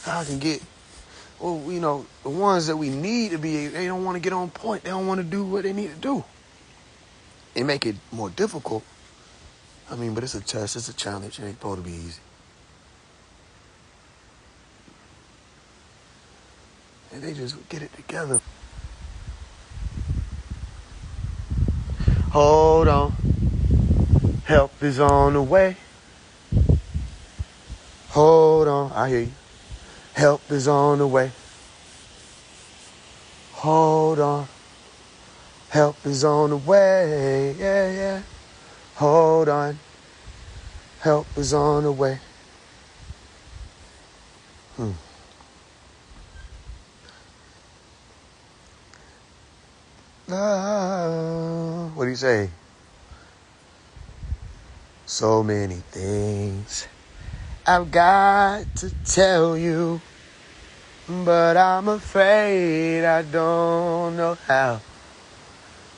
I can get, well, you know, the ones that we need to be, they don't want to get on point. They don't want to do what they need to do. It make it more difficult. I mean, but it's a test. It's a challenge. It ain't supposed to be easy. And they just get it together. Hold on. Help is on the way. Hold on. I hear you. Help is on the way. Hold on. Help is on the way. Yeah, yeah. Hold on. Help is on the way. What do you say? So many things I've got to tell you, but I'm afraid I don't know how.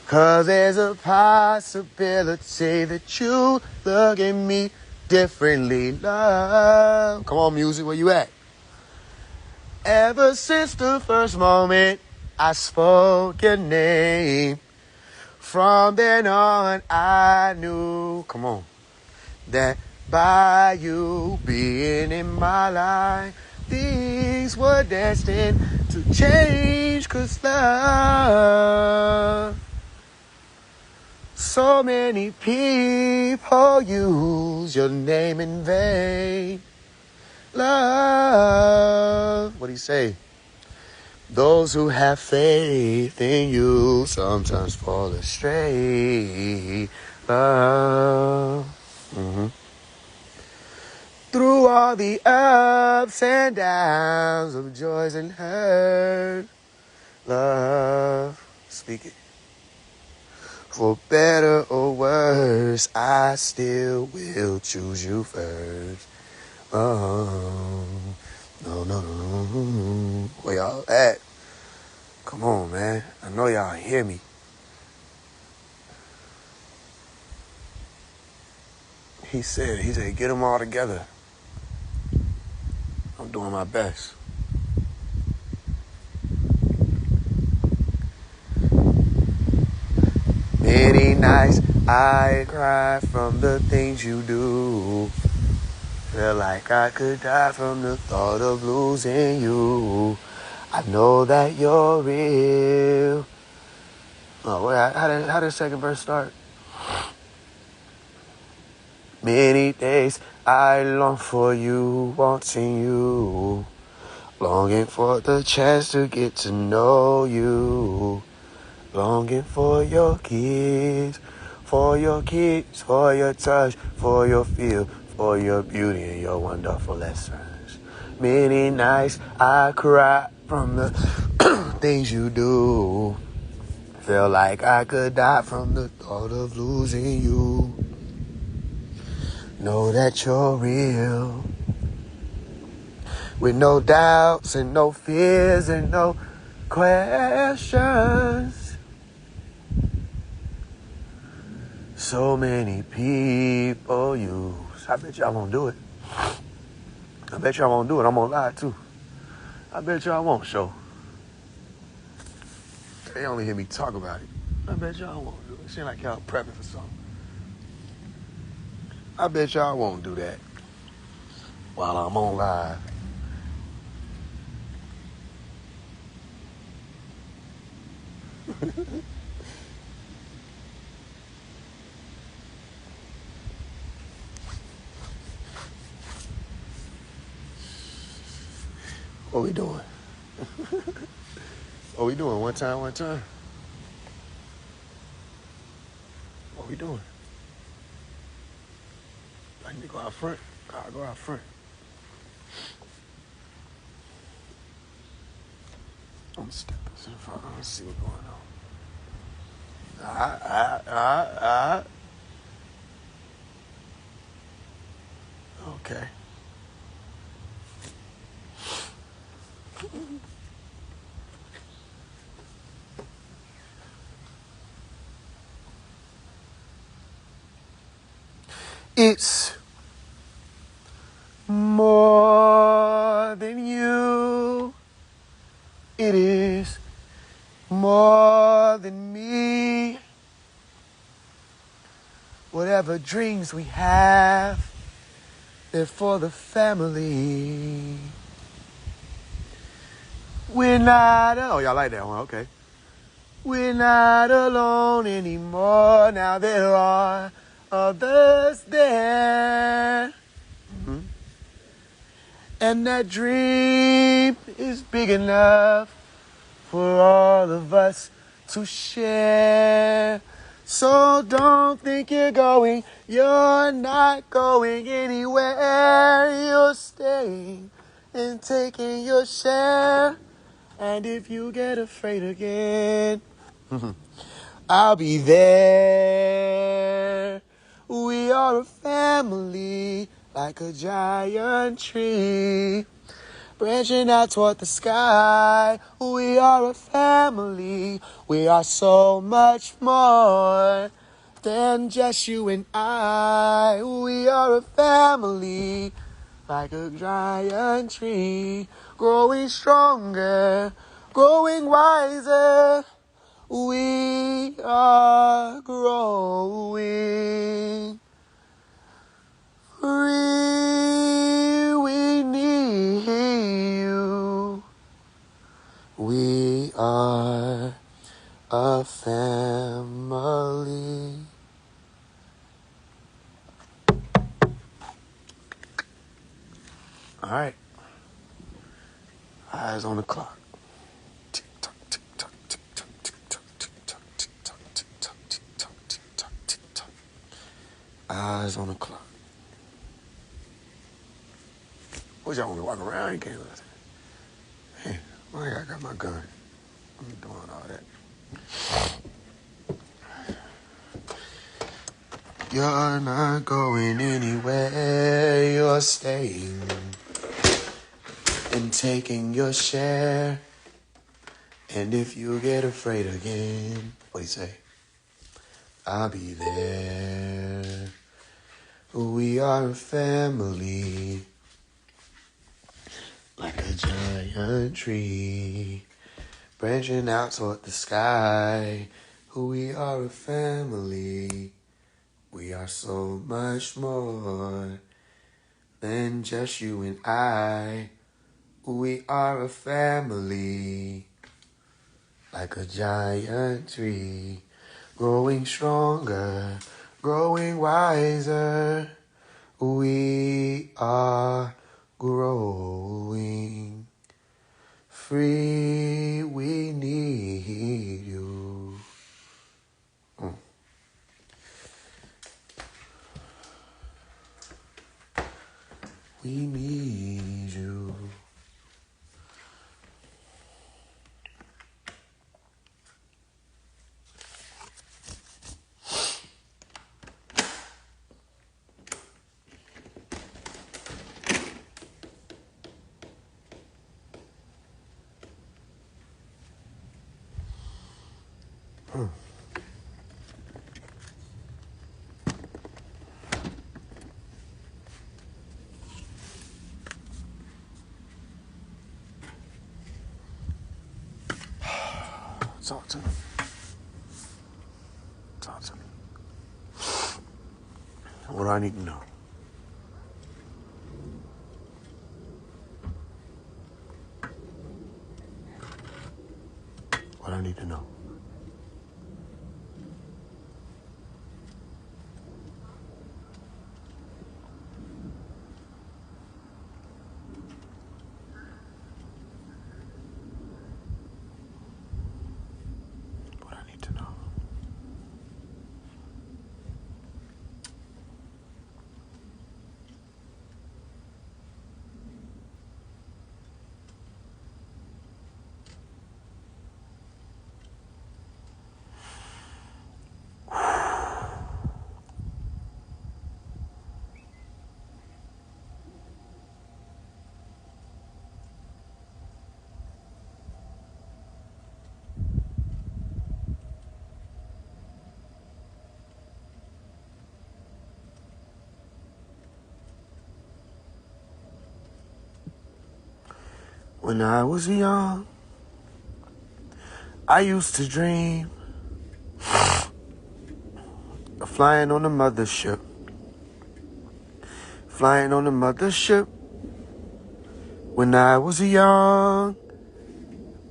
'Cause there's a possibility that you look at me differently, love. Come on, music, where you at? Ever since the first moment I spoke your name, from then on I knew, come on, that by you being in my life, things were destined to change. 'Cause love, so many people use your name in vain. Love, what do you say? Those who have faith in you sometimes fall astray. Love. Through all the ups and downs of joys and hurt, love, speak it. For better or worse, I still will choose you first. Oh, no. Where y'all at? Come on, man. I know y'all hear me. He said, get them all together. I'm doing my best. Many nights I cry from the things you do. Feel like I could die from the thought of losing you. I know that you're real. Oh, wait, how did the second verse start? Many days I long for you, wanting you, longing for the chance to get to know you, longing for your kiss, for your kiss, for your touch, for your feel, for your beauty and your wonderful lessons. Many nights I cry from the things you do. Feel like I could die from the thought of losing you. Know that you're real, with no doubts and no fears and no questions. So many people use. I bet y'all won't do it. I bet y'all won't do it. I'm gonna lie too. I bet y'all won't show. They only hear me talk about it. I bet y'all won't do it. Seems like y'all prepping for something. I bet y'all won't do that while I'm on live. What we doing? What we doing? One time? What we doing? I need to go out front. I'll go out front. I'm stepping in front. Let's see what's going on. Okay. It's more than you you. It is more than me. Whatever dreams we have, they're for the family. We're not, oh, y'all like that one, okay. We're not alone anymore. Now there are others there. Mm-hmm. And that dream is big enough for all of us to share. So don't think you're not going anywhere. You're staying and taking your share. And if you get afraid again, I'll be there. We are a family like a giant tree, branching out toward the sky. We are a family. We are so much more than just you and I. We are a family like a giant tree, growing stronger, growing wiser. We are growing free. We need you. We are a family. All right. Eyes on the clock. Tick tock, tick tock, tick tock, tick tock, tick tock, tick tock, tick tock, tick tock, tick tock, tick tock. Eyes on the clock. Wish I want to walk around. You can't listen. Hey, why I got my gun? I'm doing all that. You're not going anywhere. You're staying and taking your share. And if you get afraid again, what do you say? I'll be there. We are a family like a giant tree, branching out toward the sky. We are a family. We are so much more than just you and I. We are a family like a giant tree, growing stronger, growing wiser. We are growing free. We need you. We need you. Talk to me. Talk to me. What do I need to know? What I need to know? What I need to know? When I was young, I used to dream of flying on the mothership. Flying on the mothership. When I was young,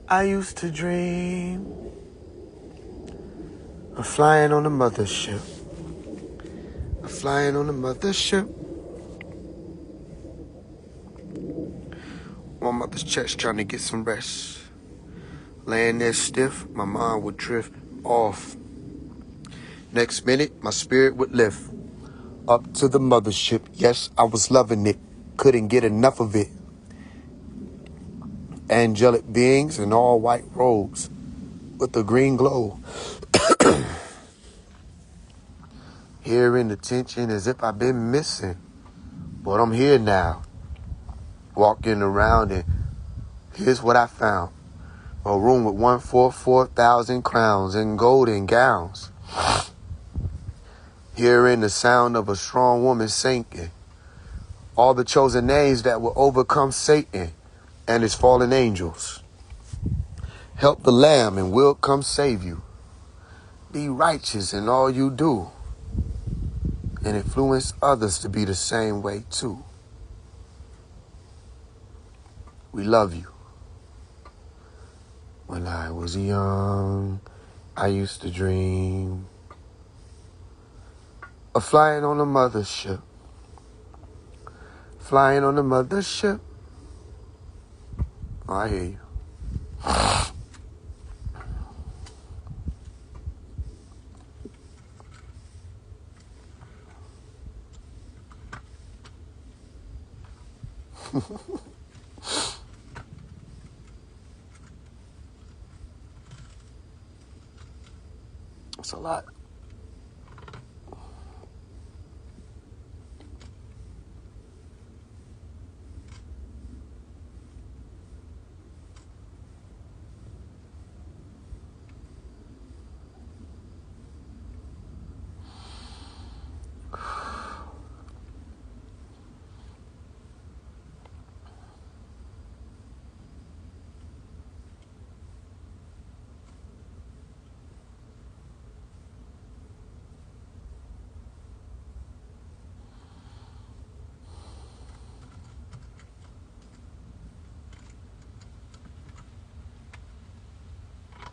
I used to dream of flying on the mothership. Of flying on the mothership. My mother's chest trying to get some rest. Laying there stiff, my mind would drift off. Next minute, my spirit would lift up to the mothership. Yes, I was loving it. Couldn't get enough of it. Angelic beings in all white robes with a green glow. Hearing the tension as if I've been missing. But I'm here now. Walking around and here's what I found. A room with 144,000 crowns and golden gowns. Hearing the sound of a strong woman singing. All the chosen names that will overcome Satan and his fallen angels. Help the Lamb and we'll come save you. Be righteous in all you do. And influence others to be the same way too. We love you. When I was young, I used to dream of flying on a mothership. Flying on a mothership. Oh, I hear you. It's a lot.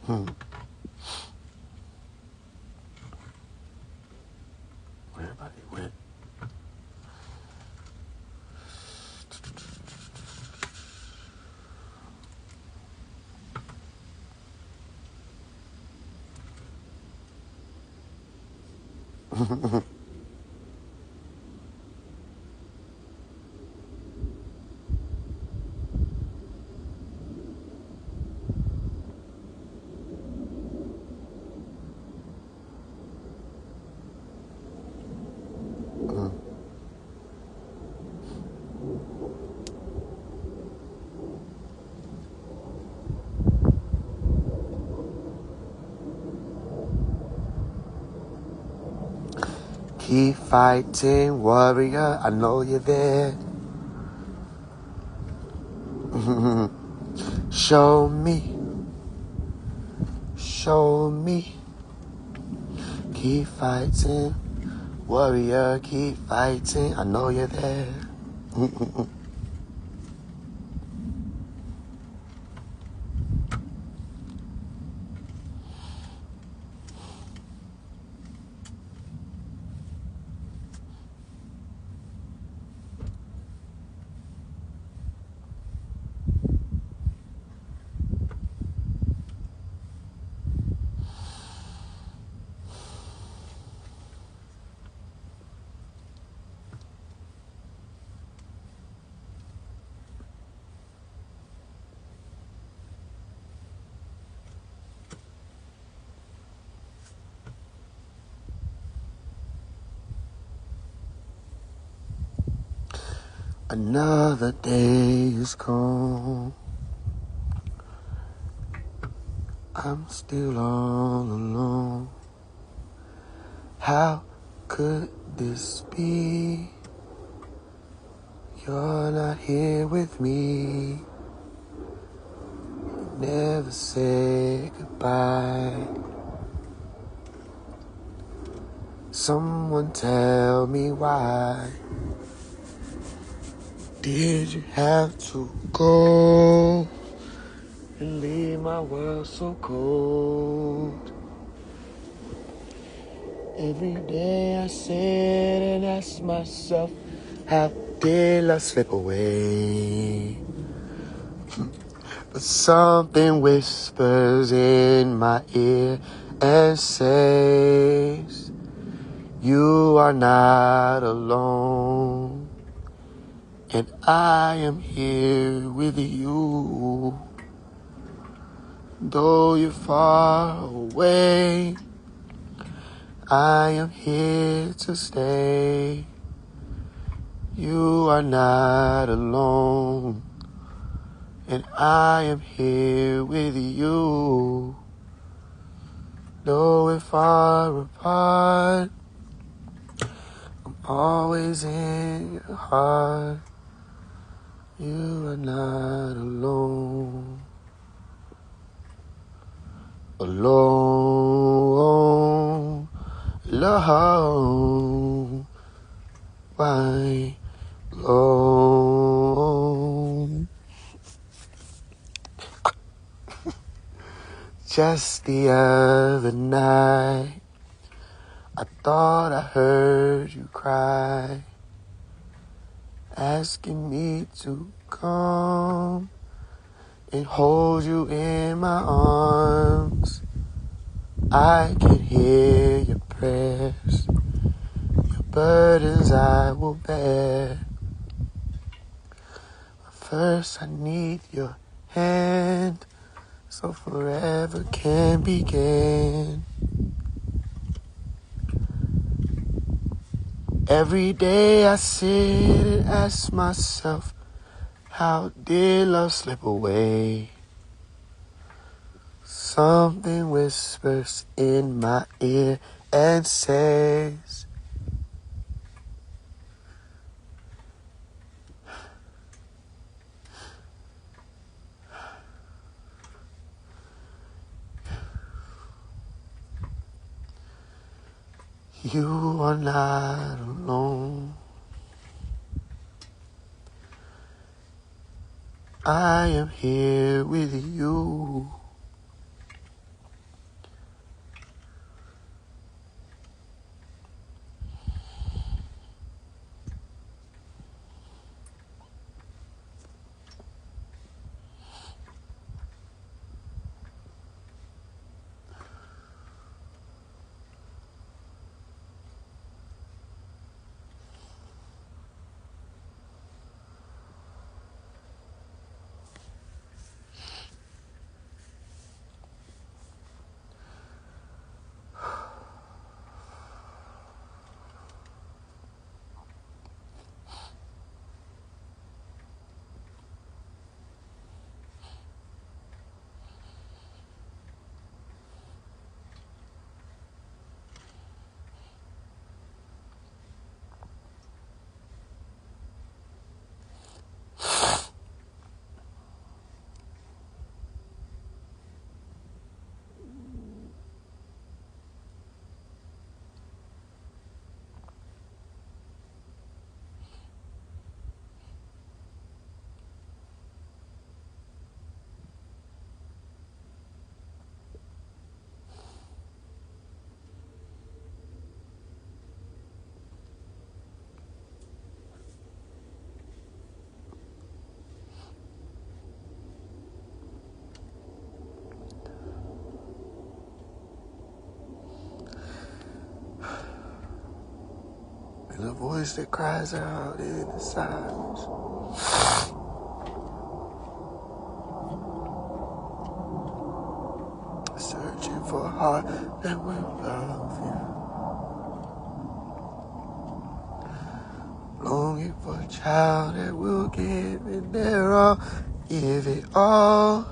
Where everybody went. Keep fighting, warrior, I know you're there. Show me. Keep fighting, warrior, keep fighting, I know you're there. Another day is gone. I'm still all alone. How could this be? You're not here with me. never say goodbye. Someone tell me why did you have to go and leave my world so cold? Every day I sit and ask myself, how did love slip away? But something whispers in my ear and says, you are not alone, and I am here with you. Though you're far away, I am here to stay. You are not alone, and I am here with you. Though we're far apart, I'm always in your heart. You are not alone. Alone, alone, why alone? Just the other night, I thought I heard you cry, asking me to come and hold you in my arms. I can hear your prayers, your burdens I will bear. But first I need your hand, so forever can begin. Every day I sit and ask myself, how did love slip away? Something whispers in my ear and says, you are not alone. I am here with you. And a voice that cries out in the silence, searching for a heart that will love you, longing for a child that will give it their all, give it all.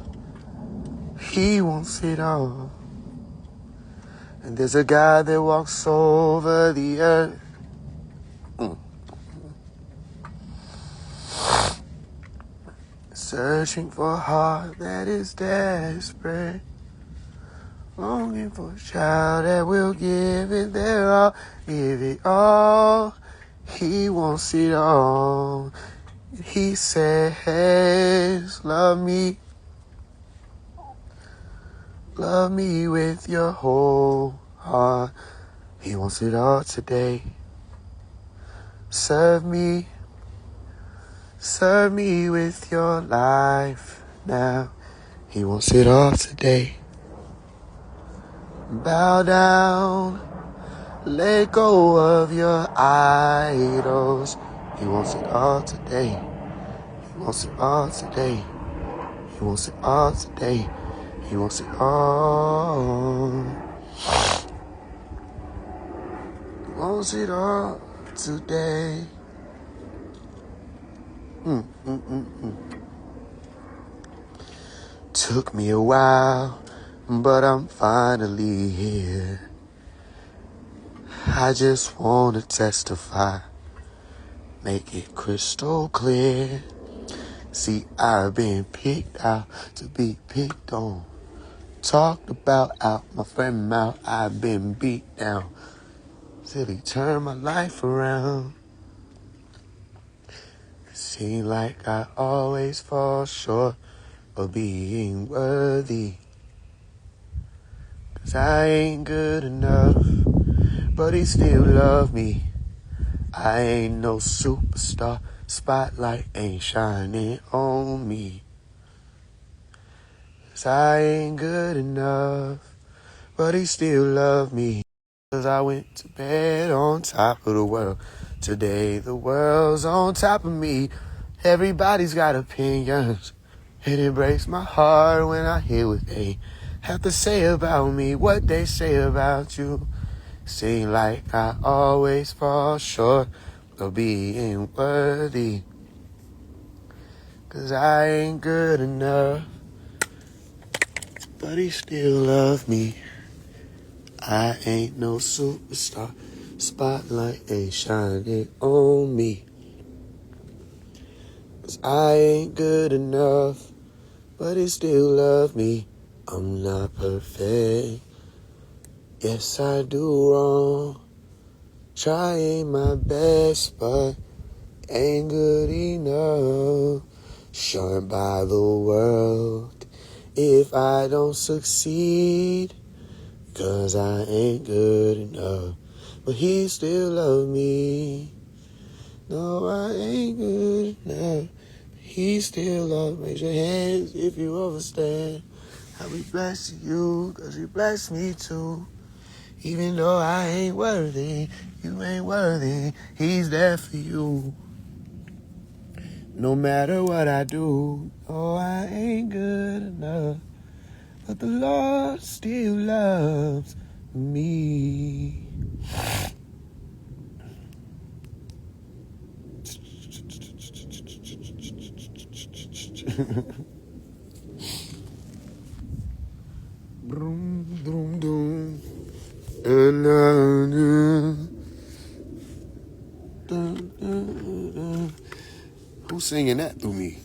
He wants it all. And there's a God that walks over the earth. Searching for a heart that is desperate, longing for a child that will give it their all, give it all. He wants it all. He says, love me with your whole heart. He wants it all today. Serve me with your life now. He wants it all today. Bow down, let go of your idols. He wants it all today. He wants it all today. He wants it all today. He wants it all. He wants it all today. Took me a while, but I'm finally here. I just want to testify, make it crystal clear. See, I've been picked out to be picked on, talked about out my friend mouth. I've been beat down till he turned my life around. Seems like I always fall short of being worthy, 'cause I ain't good enough, but he still love me. I ain't no superstar, spotlight ain't shining on me. 'Cause I ain't good enough, but he still love me. 'Cause I went to bed on top of the world. Today the world's on top of me. Everybody's got opinions, and it breaks my heart when I hear what they have to say about me, what they say about you. Seem like I always fall short of being worthy, 'cause I ain't good enough, but he still love me. I ain't no superstar, spotlight ain't shining on me. 'Cause I ain't good enough, but he still love me. I'm not perfect, yes I do wrong, trying my best but ain't good enough. Shunned by the world if I don't succeed, 'cause I ain't good enough, but he still love me. No, I ain't good enough, he still love me. Raise your hands if you understand. I'll be blessed to you, 'cause he blessed me too. Even though I ain't worthy, you ain't worthy, he's there for you. No matter what I do, oh, I ain't good enough, but the Lord still loves me. Broom, broom, doom. Who's singing that through me?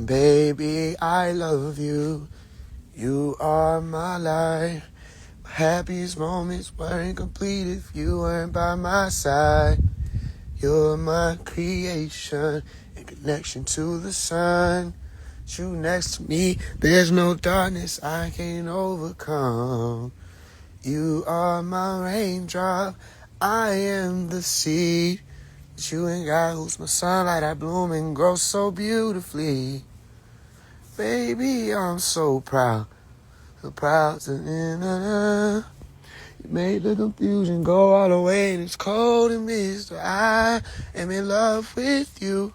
Baby, I love you. You are my life. My happiest moments weren't complete if you weren't by my side. You're my creation and connection to the sun. You next to me, there's no darkness I can't overcome. You are my raindrop, I am the seed. But you ain't God who's my sunlight, I bloom and grow so beautifully. Baby, I'm so proud to you made the confusion go all the way, and it's cold and misty. I am in love with you.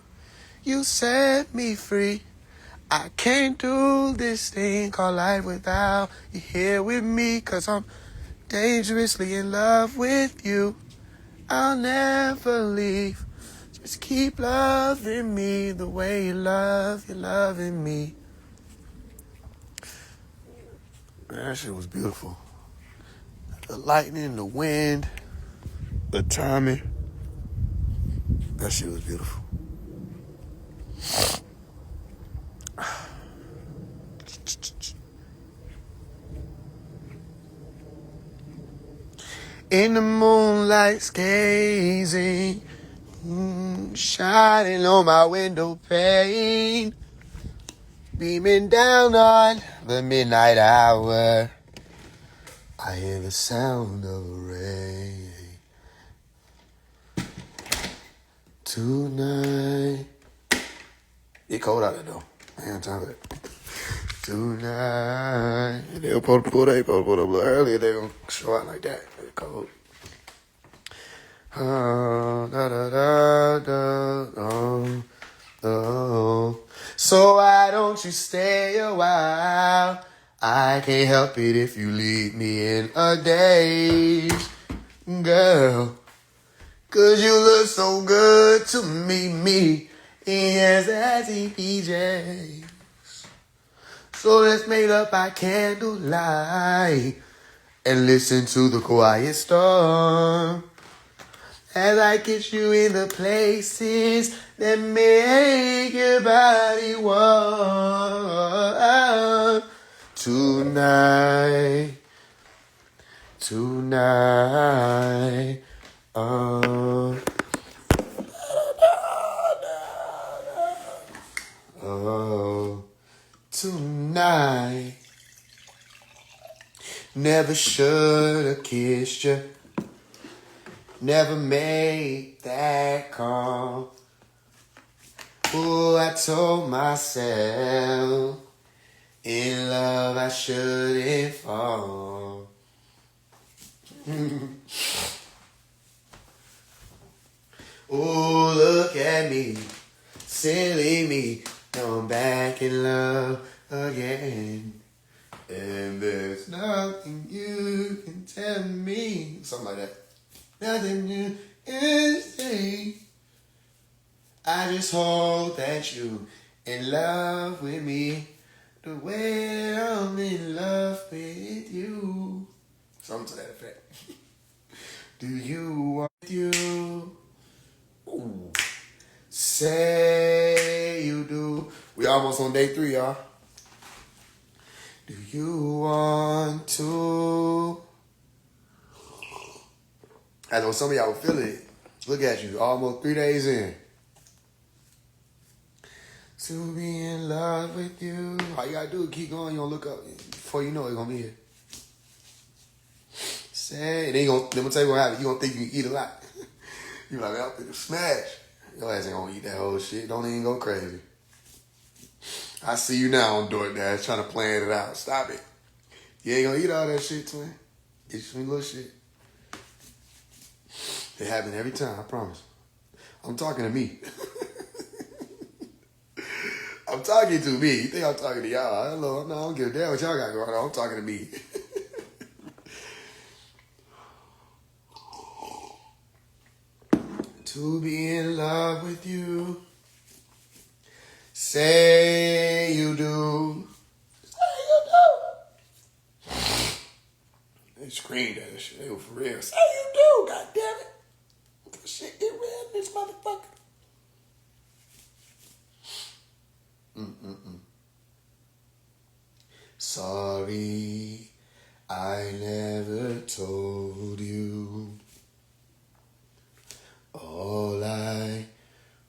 You set me free. I can't do this thing called life without you here with me, 'cause I'm dangerously in love with you. I'll never leave. Just keep loving me the way you're loving me. Man, that shit was beautiful. The lightning, the wind, the timing. That shit was beautiful. In the moonlight gazing, shining on my window pane, beaming down on the midnight hour. I hear the sound of rain. Tonight. It's cold out there though. I ain't got time for that. Tonight. They were supposed to pull up a little earlier. They gonna show out like that. It's cold. So why don't you stay a while? I can't help it if you leave me in a daze, girl. 'Cause you look so good to me in your sassy PJs. So let's make up by candlelight and listen to the quiet storm as I kiss you in the places that make your body warm. Tonight. Tonight. Never should've kissed you. Never made that call. Oh, I told myself, in love I shouldn't fall. Oh, look at me, silly me, now I'm back in love again. And there's nothing you can tell me, something like that. Nothing you can say. I just hope that you in love with me the way I'm in love with you. Something to that effect. Do you want you? Ooh. Say you do. We almost on day 3, y'all. Do you want to? I know some of y'all will feel it. Look at you, almost 3 days in. To be in love with you. All you gotta do is keep going. You gonna look up before you know it's gonna be here. Say, and then let me tell you what happens. You gonna think you can eat a lot. You like, I'm gonna smash. Your ass ain't gonna eat that whole shit. Don't even go crazy. I see you now on DoorDash trying to plan it out. Stop it. You ain't gonna eat all that shit, twin. Get you some little shit. It happens every time, I promise. I'm talking to me. I'm talking to me. You think I'm talking to y'all? Hello, no, I don't give a damn what y'all got going on. I'm talking to me. To be in love with you. Say you do. Say you do. They screamed at that shit. They were for real. Say you do, god damn it. This shit get real in this motherfucker. Sorry, I never told you all I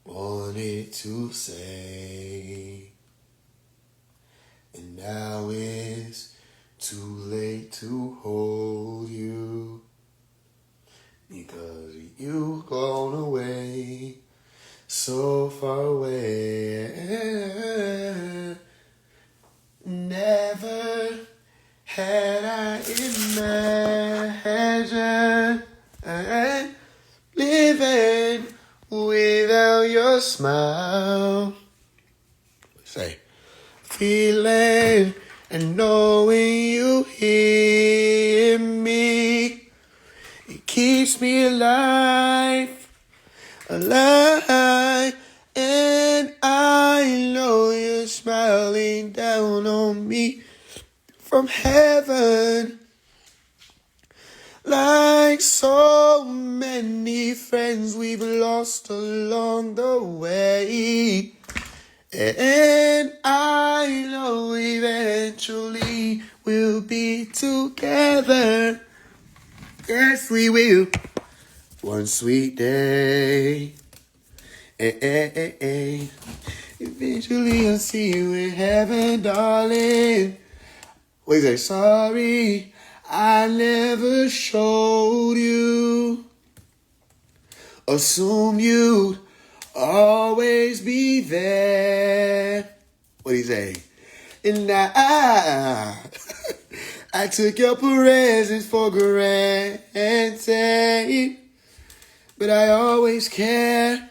wanted to say. And now it's too late to hold you because you've gone away, so far away. Never had I imagined living without your smile. Say, feeling and knowing you hear me. It keeps me alive, alive. And I know you're smiling down on me from heaven. Like so many friends we've lost along the way. And I know eventually we'll be together. Yes, we will. One sweet day. Eventually I'll see you in heaven, darling. Wait, say sorry, I never showed you. Assume you'd always be there. What'd he say? And I took your presents for granted, but I always care,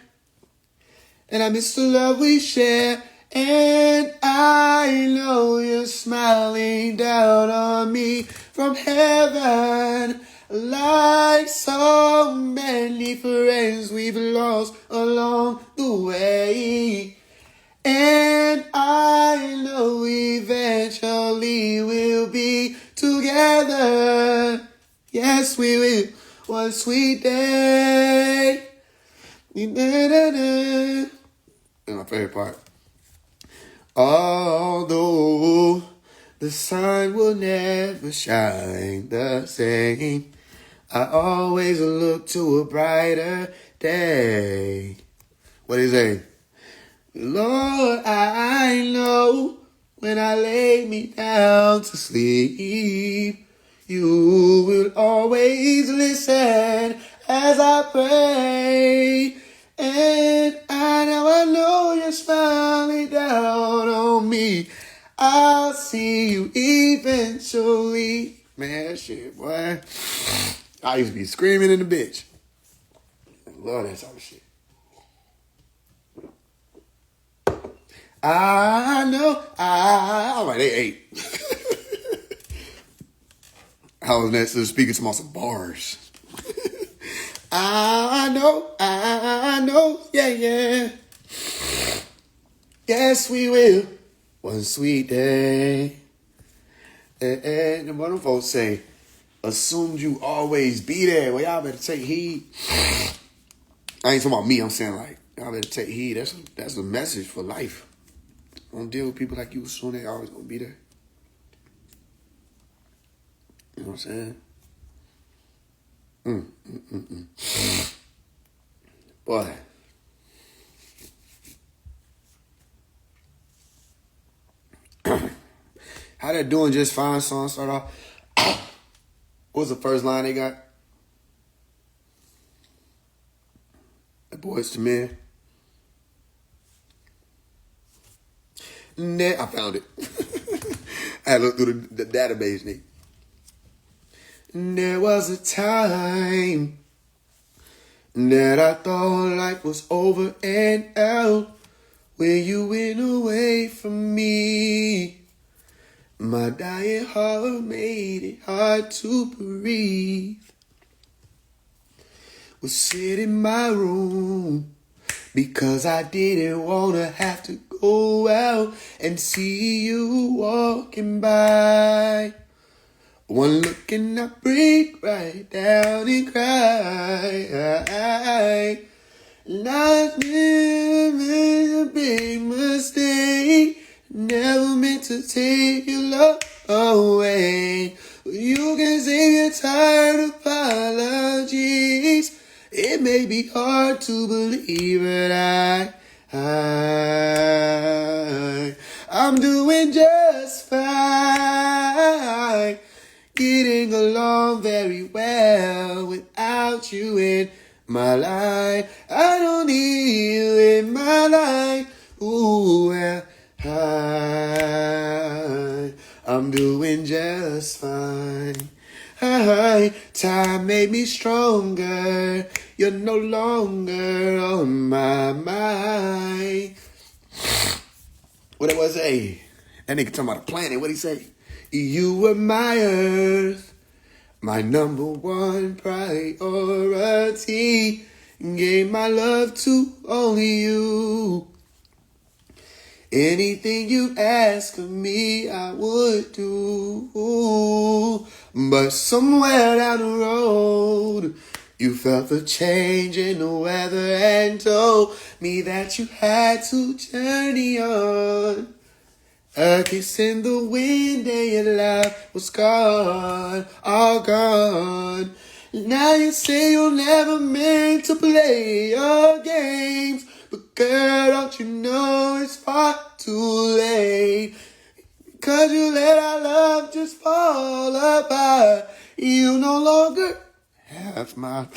and I miss the love we share. And I know you're smiling down on me from heaven. Like so many friends we've lost along the way. And I know eventually we'll be together. Yes, we will. One sweet day. That's my favorite part. Although the sun will never shine the same, I always look to a brighter day. What is it? Lord, I know when I lay me down to sleep, you will always listen as I pray. And I know you're smiling down on me. I'll see you eventually. Man, that shit, boy. I used to be screaming in the bitch. Love that type of shit. I know. All right, they ate. I was next to speaking to some bars. I know, yeah. Yes, we will. One sweet day. And what them folks say, assumed you always be there. Well, y'all better take heed. I ain't talking about me. I'm saying, like, y'all better take heed. That's a message for life. Don't deal with people like you assume they always gonna be there. You know what I'm saying? Boy. How that Doing Just Fine song start off? What was the first line they got? The Boys to Men. Nah, I found it. I had to look through the database, Nick. There was a time that I thought life was over and out when you went away from me. My dying heart made it hard to breathe. Was sitting in my room because I didn't want to have to go out and see you walking by. One look and I break right down and cry. Not made a big mistake. Never meant to take your love away. You can save your tired apologies. It may be hard to believe, but I'm doing just fine. Getting along very well without you in my life. I don't need you in my life. Ooh, well, I'm doing just fine. Time made me stronger. You're no longer on my mind. What it was, That nigga talking about a planet. What'd he say? You were my earth, my number one priority. Gave my love to only you. Anything you ask of me, I would do. But somewhere down the road, you felt the change in the weather and told me that you had to journey on. A kiss in the wind and your love was gone, all gone. Now you say you're never meant to play your games. But girl, don't you know it's far too late? 'Cause you let our love just fall apart. You no longer have my...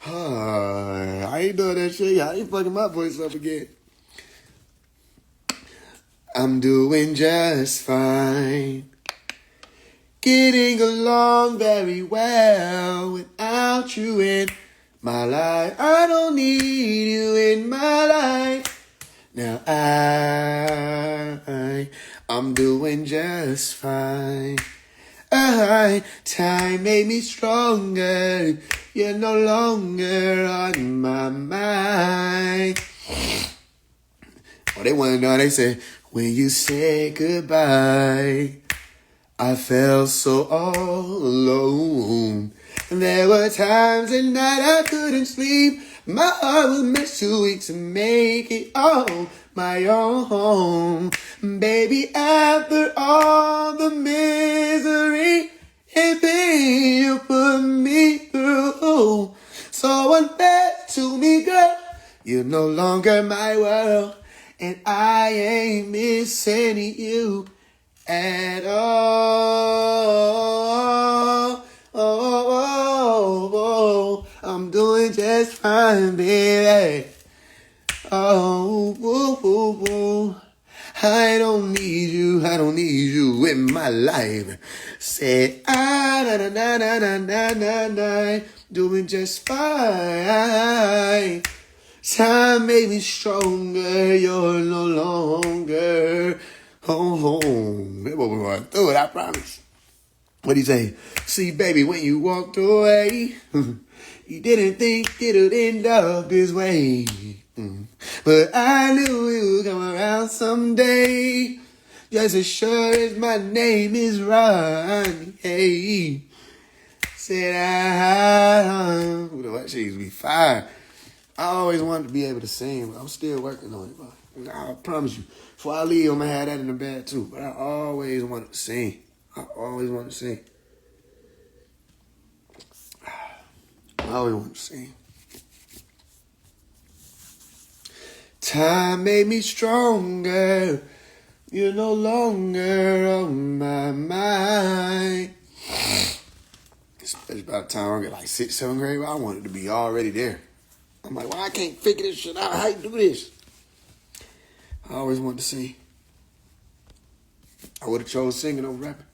I ain't doing that shit. I ain't fucking my voice up again. I'm doing just fine. Getting along very well without you in my life. I don't need you in my life. Now I'm doing just fine. Time made me stronger. You're no longer on my mind. Oh, they want to know. They say, when you say goodbye, I felt so all alone. And there were times at night I couldn't sleep. My heart was meant too weak to make it on my own. Baby, after all the misery and pain you put me through, so unfair to me, girl. You're no longer my world, and I ain't missing you at all. I'm doing just fine, baby. I don't need you in my life. Say, doing just fine. Time made me stronger, you're no longer home. That boy was going through it, I promise. What'd he say? See, baby, when you walked away, you didn't think it would end up this way. But I knew it would come around someday. Just as sure as my name is Ronnie. Hey. Said that shit used to be fire. I always wanted to be able to sing, but I'm still working on it. But I promise you, before I leave, I'm going to have that in the bag too. But I always wanted to sing. I always wanted to sing. Time made me stronger. You're no longer on my mind. Especially by the time I get like 6th, 7th grade, I wanted to be already there. I'm like, well, I can't figure this shit out. How you do this? I always wanted to sing. I would have chose singing over rapping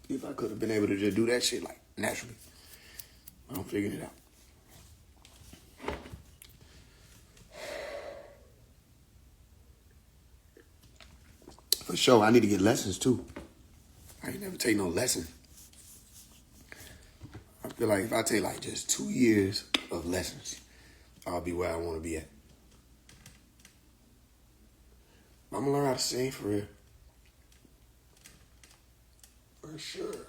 if I could have been able to just do that shit like naturally. But I'm figuring it out. For sure, I need to get lessons too. I ain't never take no lesson. I feel like if I take like just 2 years of lessons, I'll be where I want to be at. I'm going to learn how to sing for real. For sure.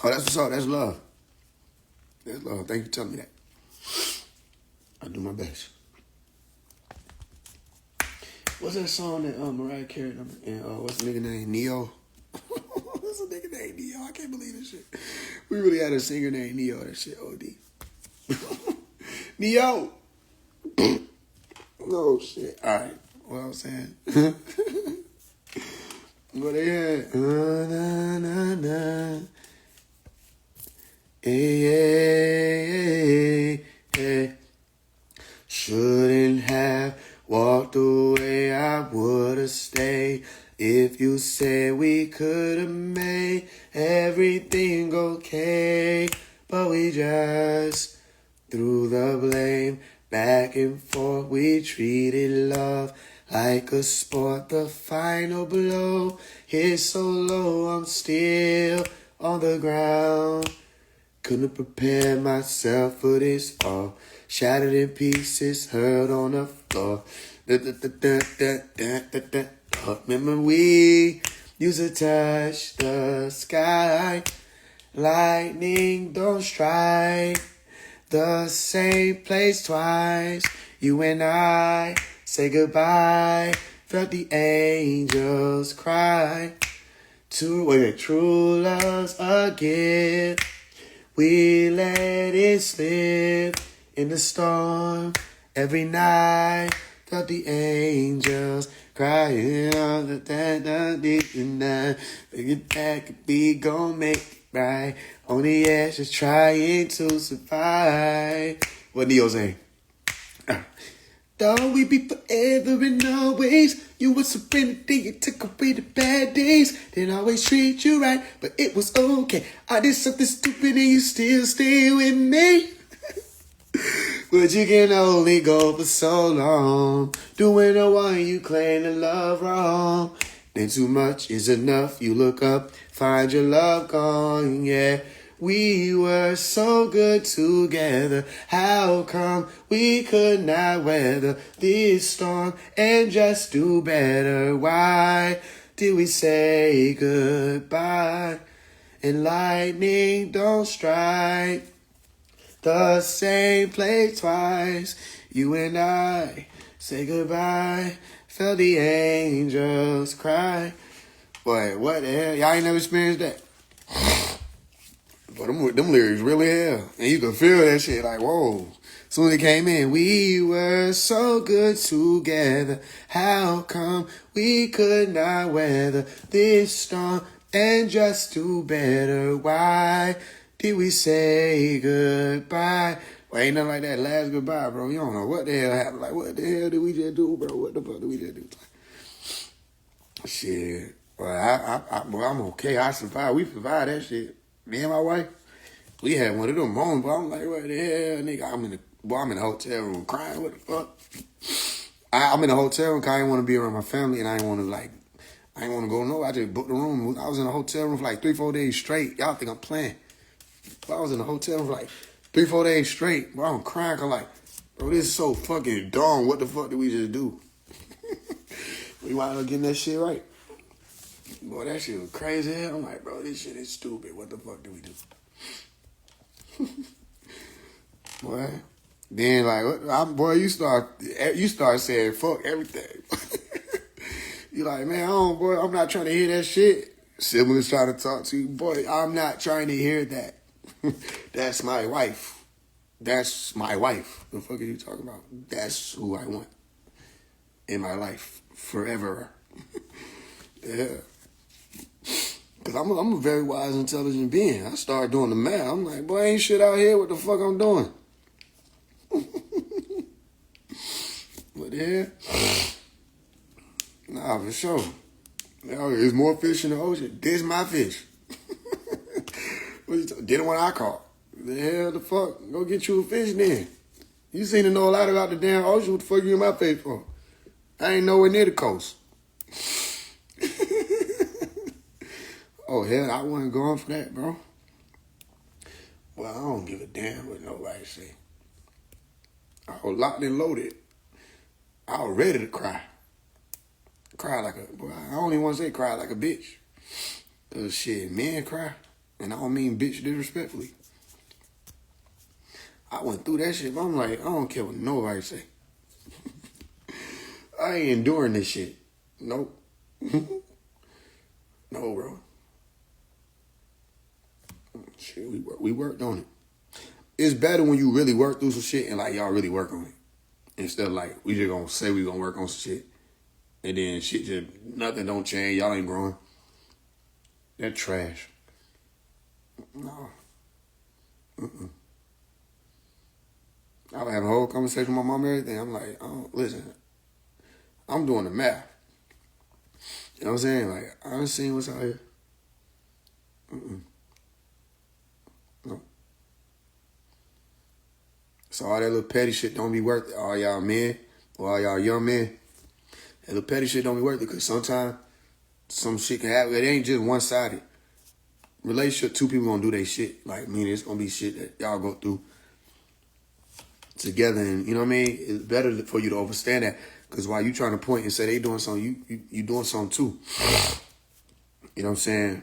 Oh, that's what's up. That's love. That's love. Thank you for telling me that. I do my best. What's that song that Mariah Carey and what's the nigga name? Neo? What's the nigga name? Neo? I can't believe this shit. We really had a singer named Neo. That shit OD. Neo! No shit. Alright. What I was saying. What they had? Na, na, na. Hey. Shouldn't have walked away, I would've stayed. If you said we could've made everything okay. treated love like a sport. The final blow hit so low, I'm still on the ground. Couldn't prepare myself for this fall. Shattered in pieces, hurled on the floor. Remember we used to touch the sky. Lightning don't strike the same place twice. You and I say goodbye. Felt the angels cry. True love's a gift. We let it slip in the storm every night. Felt the angels crying on the night. Figured that could be gon' make it right. On the edge, just trying to survive. What Neo say? Thought we'd be forever and always. You were serenity, you took away the bad days. Didn't always treat you right, but it was okay. I did something stupid and you still stay with me. But you can only go for so long. Doing the one you claim to love wrong. Then too much is enough. You look up, find your love gone, yeah. We were so good together. How come we could not weather this storm and just do better? Why did we say goodbye? And lightning don't strike the same place twice. You and I say goodbye. Felt the angels cry. Boy, what the hell? Y'all ain't never experienced that? But them lyrics really hell. And you can feel that shit like, whoa. Soon as it came in, we were so good together. How come we could not weather this storm and just do better? Why did we say goodbye? Well, ain't nothing like that last goodbye, bro. You don't know what the hell happened. Like, what the hell did we just do, bro? What the fuck did we just do? Shit. Well, I'm okay. I survived. We survived that shit. Me and my wife, we had one of them moments, but I'm like, what the hell, nigga? I'm in the hotel room crying. What the fuck? I'm in the hotel room because I didn't want to be around my family, and I didn't want to go nowhere. I just booked the room. I was in the hotel room for like 3-4 days straight. Y'all think I'm playing. But I was in the hotel room for like 3-4 days straight. Bro, I'm crying. I'm like, bro, this is so fucking dumb. What the fuck did we just do? We wound up getting that shit right. Boy, that shit was crazy. I'm like, bro, this shit is stupid. What the fuck did we do? Boy. Then, like, boy, you start saying fuck everything. You like, man, I'm not trying to hear that shit. Siblings trying to talk to you. Boy, I'm not trying to hear that. That's my wife. That's my wife. The fuck are you talking about? That's who I want in my life forever. Yeah. Because I'm a very wise, intelligent being. I started doing the math. I'm like, boy, ain't shit out here. What the fuck I'm doing? What the hell? Nah, for sure. There's more fish in the ocean. This my fish. Did one I caught. The hell the fuck? Go get you a fish then. You seem to know a lot about the damn ocean. What the fuck you in my face for? I ain't nowhere near the coast. Oh, hell, I wasn't going for that, bro. Well, I don't give a damn what nobody say. I was locked and loaded. I was ready to cry. Cry like a, boy, I don't even want to say cry like a bitch. Because shit, men cry. And I don't mean bitch disrespectfully. I went through that shit, but I'm like, I don't care what nobody say. I ain't enduring this shit. Nope. No, bro. Shit, we worked on it. It's better when you really work through some shit and like y'all really work on it. Instead of like, we just gonna say we gonna work on some shit. And then shit just, nothing don't change. Y'all ain't growing. That trash. No. I was having a whole conversation with my mom and everything. I'm like, oh, listen, I'm doing the math. You know what I'm saying? Like, I done seen what's out here. No. So all that little petty shit don't be worth it. All y'all men, Well, y'all young men, and the petty shit don't be worth it because sometimes some shit can happen. It ain't just one-sided. Relationship, two people gonna do their shit. Like, it's gonna be shit that y'all go through together, and you know what I mean? It's better for you to understand that because while you trying to point and say they doing something, you doing something too. You know what I'm saying?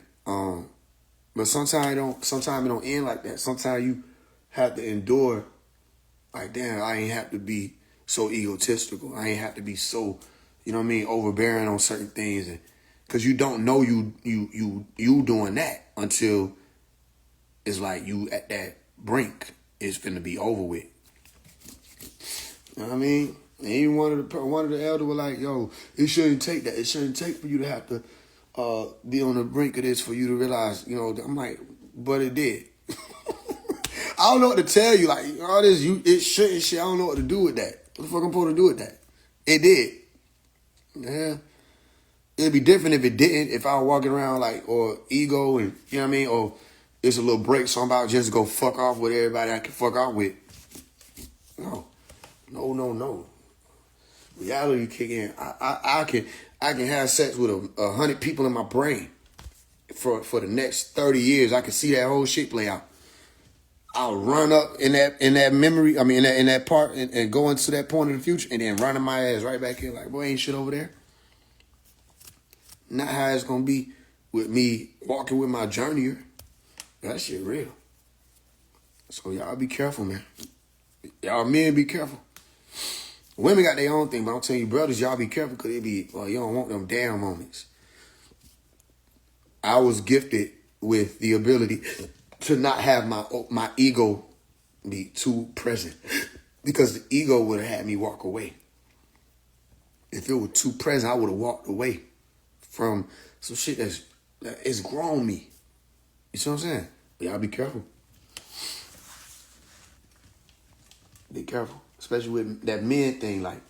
But sometimes it don't end like that. Sometimes you have to endure, like, damn, I ain't have to be so egotistical. I ain't have to be so, you know what I mean, overbearing on certain things. And because you don't know you doing that until it's like you at that brink. It's finna be over with. You know what I mean? And even one of the elders were like, yo, it shouldn't take that. It shouldn't take for you to have to be on the brink of this for you to realize, you know, I'm like, but it did. I don't know what to tell you. Like, all this, it shouldn't shit. I don't know what to do with that. What the fuck I'm supposed to do with that? It did. Yeah. It'd be different if it didn't. If I was walking around like, or ego and, you know what I mean? Or it's a little break, so I'm about to just go fuck off with everybody I can fuck off with. No. Reality kick in. I can have sex with 100 people in my brain for the next 30 years. I can see that whole shit play out. I'll run up in that memory. I mean, in that part, and go into that point in the future, and then running my ass right back in. Like, boy, ain't shit over there. Not how it's gonna be with me walking with my journeyer. That shit real. So y'all be careful, man. Y'all men be careful. Women got their own thing, but I'm telling you, brothers, y'all be careful because you don't want them damn moments. I was gifted with the ability to not have my ego be too present because the ego would have had me walk away. If it were too present, I would have walked away from some shit it's grown me. You see what I'm saying? Y'all be careful. Be careful. Especially with that men thing, like,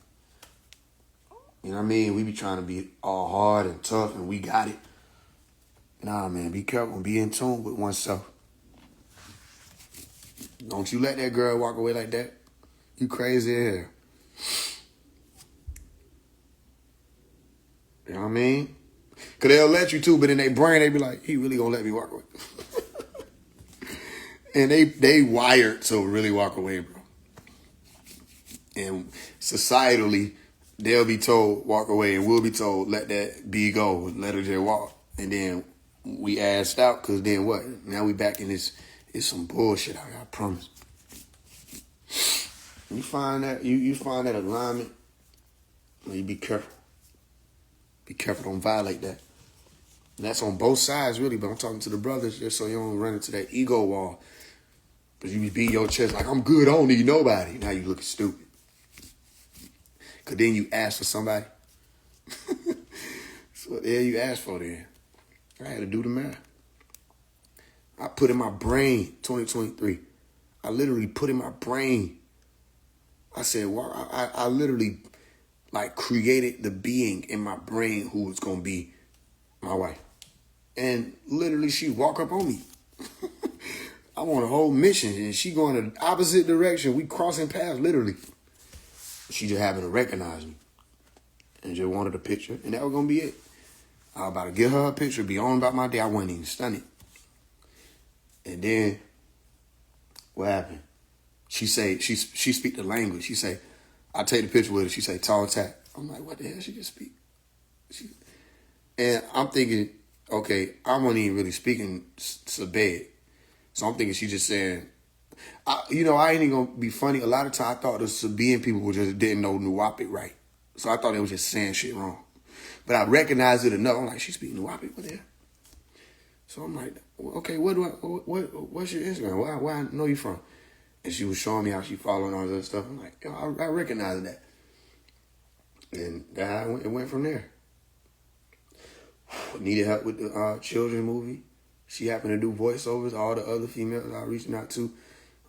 you know what I mean? We be trying to be all hard and tough and we got it. Nah, man, be careful and be in tune with oneself. Don't you let that girl walk away like that. You crazy as hell. You know what I mean? Because they'll let you too, but in their brain, they be like, he really gonna let me walk away. And they wired to really walk away, bro. And societally, they'll be told, walk away, and we'll be told, let that be go, let her just walk. And then we assed out, because then what? Now we back in this, it's some bullshit out here, I promise. You find that, you find that alignment, you be careful. Be careful, don't violate that. And that's on both sides, really, but I'm talking to the brothers just so you don't run into that ego wall. Because you be beating your chest like, I'm good, I don't need nobody. Now you looking stupid. Because then you ask for somebody. So what the hell you ask for then? I had to do the math. I put in my brain, 2023. I literally put in my brain. I said, well, I literally like created the being in my brain who was going to be my wife. And literally she walk up on me. I'm on a whole mission and she going in the opposite direction. We crossing paths, literally. She just happened to recognize me and just wanted a picture, and that was going to be it. I was about to get her a picture, be on about my day. I wasn't even stunned. And then what happened? She say, she speak the language. She say, I take the picture with her. She say, tall tap. I'm like, what the hell she just speak? And I'm thinking, okay, I wasn't even really speaking so bad. So I'm thinking she just saying, I ain't even gonna be funny. A lot of times I thought the Sabaean people just didn't know Nuwapic right. So I thought they was just saying shit wrong. But I recognized it enough. I'm like, she speaking Nuwapic with her. So I'm like, okay, what's your Instagram? Where I know you from? And she was showing me how she following all this stuff. I'm like, yo, I recognize that. And it went from there. Needed help with the children movie. She happened to do voiceovers. All the other females I was reaching out to,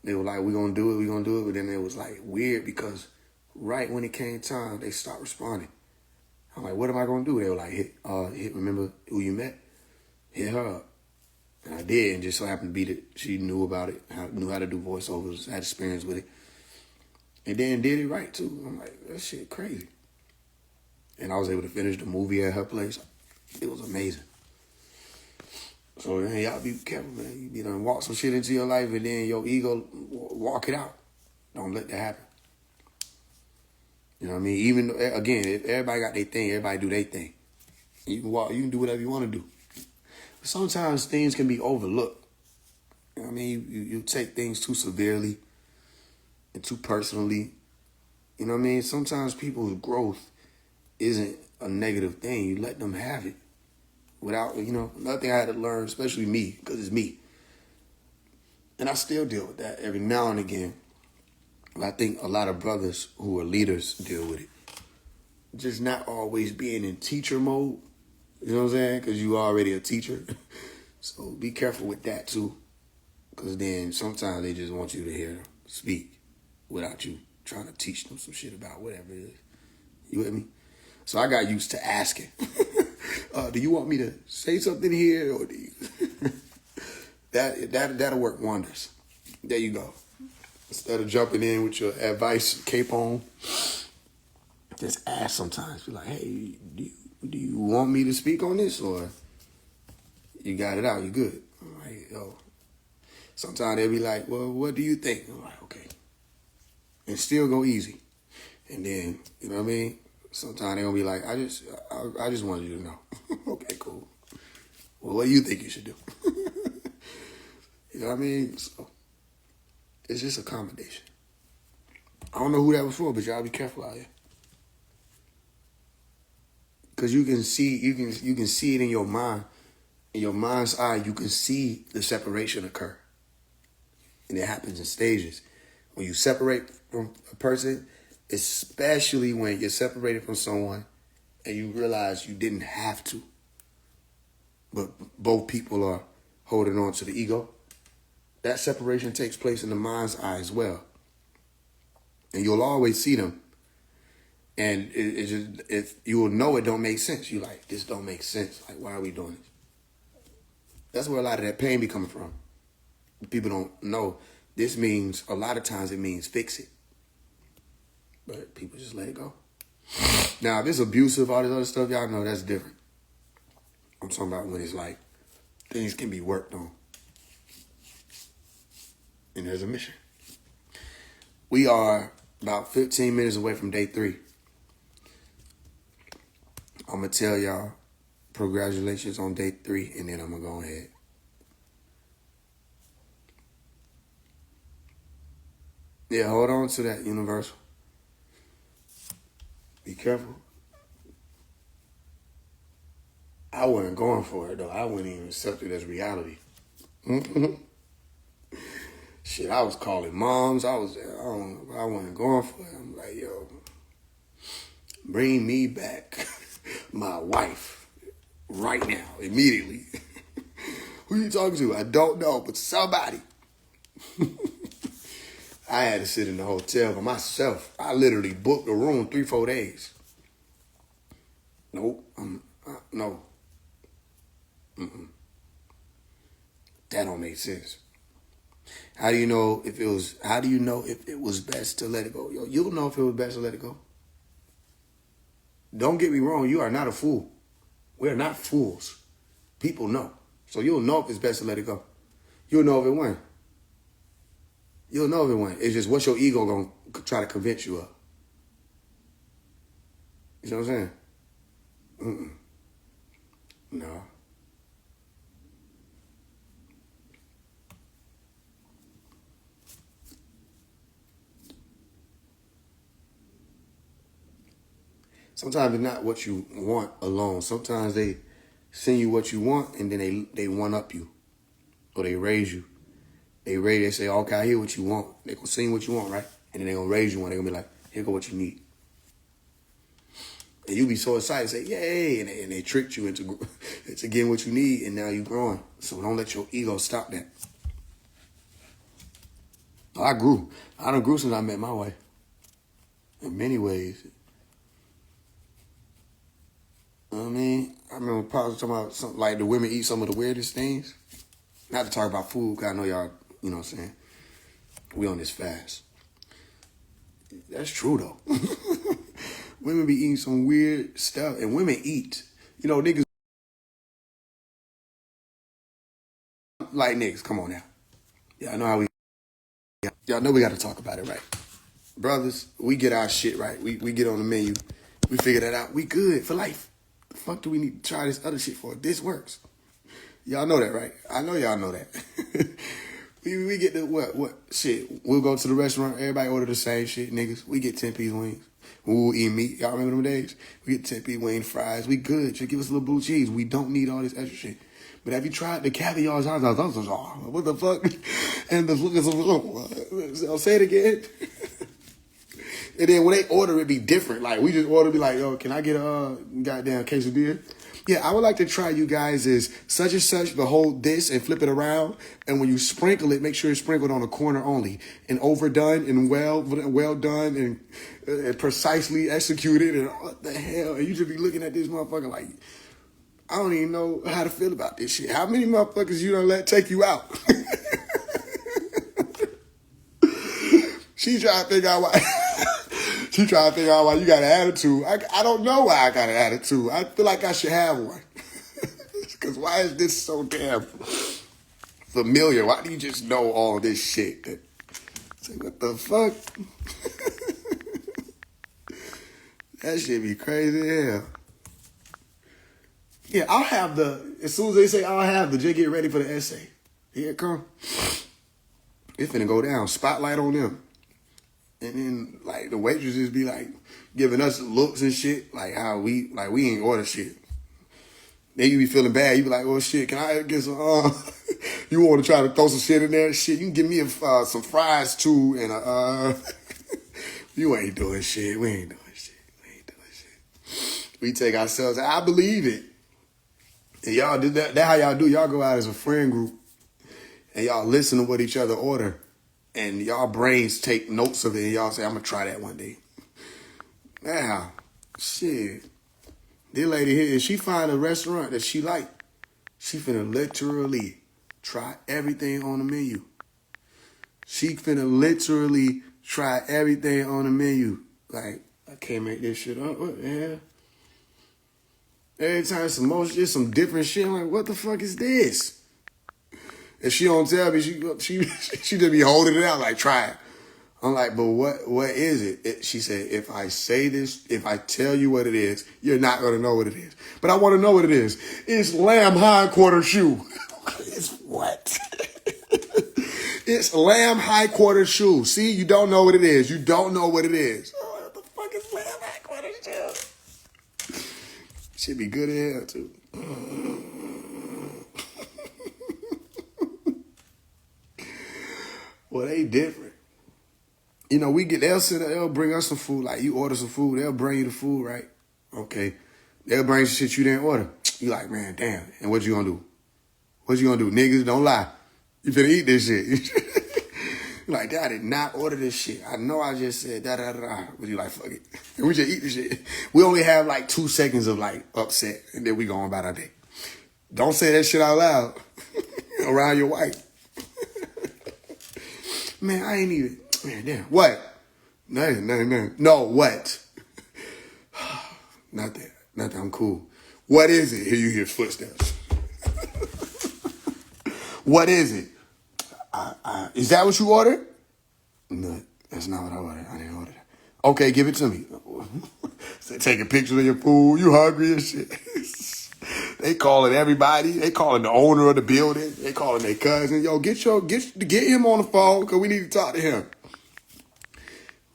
they were like, we're going to do it. But then it was like weird because right when it came time, they stopped responding. I'm like, what am I going to do? They were like, hit remember who you met? Hit her up. And I did, and just so happened to be that she knew about it, knew how to do voiceovers, had experience with it. And then did it right, too. I'm like, that shit crazy. And I was able to finish the movie at her place. It was amazing. So, man, y'all be careful, man. You done walk some shit into your life and then your ego walk it out. Don't let that happen. You know what I mean? Even, again, if everybody got their thing, everybody do their thing. You can walk, you can do whatever you want to do. But sometimes things can be overlooked. You know what I mean? You take things too severely and too personally. You know what I mean? Sometimes people's growth isn't a negative thing. You let them have it. Without, another thing I had to learn, especially me, because it's me. And I still deal with that every now and again. I think a lot of brothers who are leaders deal with it. Just not always being in teacher mode. You know what I'm saying? Because you already a teacher. So be careful with that too. Because then sometimes they just want you to hear them speak without you trying to teach them some shit about whatever it is. You with me? So I got used to asking. Do you want me to say something here? Or do you... That'll work wonders. There you go. Instead of jumping in with your advice cape on, just ask sometimes. Be like, hey, do you want me to speak on this? Or you got it out, you good. I'm like, yo. Sometimes they'll be like, well, what do you think? I'm like, okay. And still go easy. And then, you know what I mean? Sometimes they're going to be like, I just wanted you to know. Okay, cool. Well, what do you think you should do? You know what I mean? So, it's just accommodation. I don't know who that was for, but y'all be careful out here. Because you can see it in your mind. In your mind's eye, you can see the separation occur. And it happens in stages. When you separate from a person, especially when you're separated from someone and you realize you didn't have to, but both people are holding on to the ego, that separation takes place in the mind's eye as well. And you'll always see them. And it just, if you will know it don't make sense. You like, this don't make sense. Like, why are we doing this? That's where a lot of that pain be coming from. People don't know. This means, a lot of times it means fix it. But people just let it go. Now, if it's abusive, all this other stuff, y'all know that's different. I'm talking about when it's like, things can be worked on. And there's a mission. We are about 15 minutes away from day 3. I'm going to tell y'all, congratulations on day 3, and then I'm going to go ahead. Yeah, hold on to that, Universal. Be careful. I wasn't going for it, though. I wouldn't even accept it as reality. Shit, I was calling moms. I wasn't going for it. I'm like, yo, bring me back my wife right now, immediately. Who you talking to? I don't know, but somebody. I had to sit in the hotel by myself. I literally booked a room 3-4 days. Nope. No. That don't make sense. How do you know if it was best to let it go? Yo, you'll know if it was best to let it go. Don't get me wrong, you are not a fool. We're not fools. People know. So you'll know if it's best to let it go. You'll know if it went. You'll know if it went. It's just what's your ego going to try to convince you of? You know what I'm saying? No. Sometimes it's not what you want alone. Sometimes they send you what you want and then they one-up you. Or they raise you. They say, okay, I hear what you want. They're going to send you what you want, right? And then they're going to raise you one. They're going to be like, here go what you need. And you be so excited, say, yay. And they tricked you into getting what you need, and now you're growing. So don't let your ego stop that. I grew. I done grew since I met my wife. In many ways. You know what I mean? I remember Pops talking about something like the women eat some of the weirdest things. Not to talk about food, because I know y'all, you know what I'm saying? We on this fast. That's true though. Women be eating some weird stuff, and women eat. You know, niggas like niggas. Come on now. Y'all know how we. Y'all know we got to talk about it, right? Brothers, we get our shit right. We get on the menu. We figure that out. We good for life. The fuck do we need to try this other shit for? This works. Y'all know that, right? I know y'all know that. we get the what shit. We'll go to the restaurant. Everybody order the same shit, niggas. We get 10-piece wings. We'll eat meat. Y'all remember them days? We get 10-piece wings, fries. We good. Just give us a little blue cheese. We don't need all this extra shit. But have you tried the caviar? What the fuck? And the look, I'll say it again. And then when they order, it be different. Like, we just order, be like, yo, can I get a goddamn quesadilla? Yeah, I would like to try you guys is such and such, but hold this and flip it around. And when you sprinkle it, make sure it's sprinkled on the corner only. And overdone and well done and precisely executed. And what the hell? And you just be looking at this motherfucker like, I don't even know how to feel about this shit. How many motherfuckers you don't let take you out? She trying to figure out why. She trying to figure out why you got an attitude. I don't know why I got an attitude. I feel like I should have one. Because why is this so damn familiar? Why do you just know all this shit? Say, what the fuck? That shit be crazy as hell. Yeah, I'll have as soon as they say I'll have just get ready for the essay. Here it come. It's finna go down. Spotlight on them. And then, like, the waitresses be, like, giving us looks and shit, like, how we ain't order shit. Then you be feeling bad. You be like, oh, shit, can I get some, you want to try to throw some shit in there? Shit, you can give me some fries, too, and, you ain't doing shit. We ain't doing shit. We take ourselves, I believe it. And y'all do that. That's how y'all do. Y'all go out as a friend group, and y'all listen to what each other order. And y'all brains take notes of it and y'all say, I'm going to try that one day. Now, shit. This lady here, if she find a restaurant that she like, she finna literally try everything on the menu. She finna literally try everything on the menu. Like, I can't make this shit up. What the hell? Every time there's some different shit, I'm like, what the fuck is this? And she don't tell me, she just be holding it out like, try it. I'm like, but what is it? She said, if I say this, if I tell you what it is, you're not going to know what it is. But I want to know what it is. It's lamb hindquarter shoe. It's what? It's lamb hindquarter shoe. See, you don't know what it is. You don't know what it is. Oh, what the fuck is lamb hindquarter shoe? Should be good in hell, too. Well, they different. You know, they'll bring us some food. Like, you order some food, they'll bring you the food, right? Okay. They'll bring some shit you didn't order. You like, man, damn. And what you gonna do? What you gonna do? Niggas, don't lie. You finna eat this shit. You're like, I did not order this shit. I know I just said da-da-da-da. But you like, fuck it. And we just eat this shit. We only have like 2 seconds of like upset. And then we go on about our day. Don't say that shit out loud around your wife. Man, I ain't even. Man, damn. What? Nothing. No, what? Nothing. I'm cool. What is it? Here you hear footsteps. What is it? Is that what you ordered? No, that's not what I ordered. I didn't order that. Okay, give it to me. Taking pictures of your food. You hungry and shit. They calling everybody. They calling the owner of the building. They calling their cousin. Yo, get him on the phone because we need to talk to him.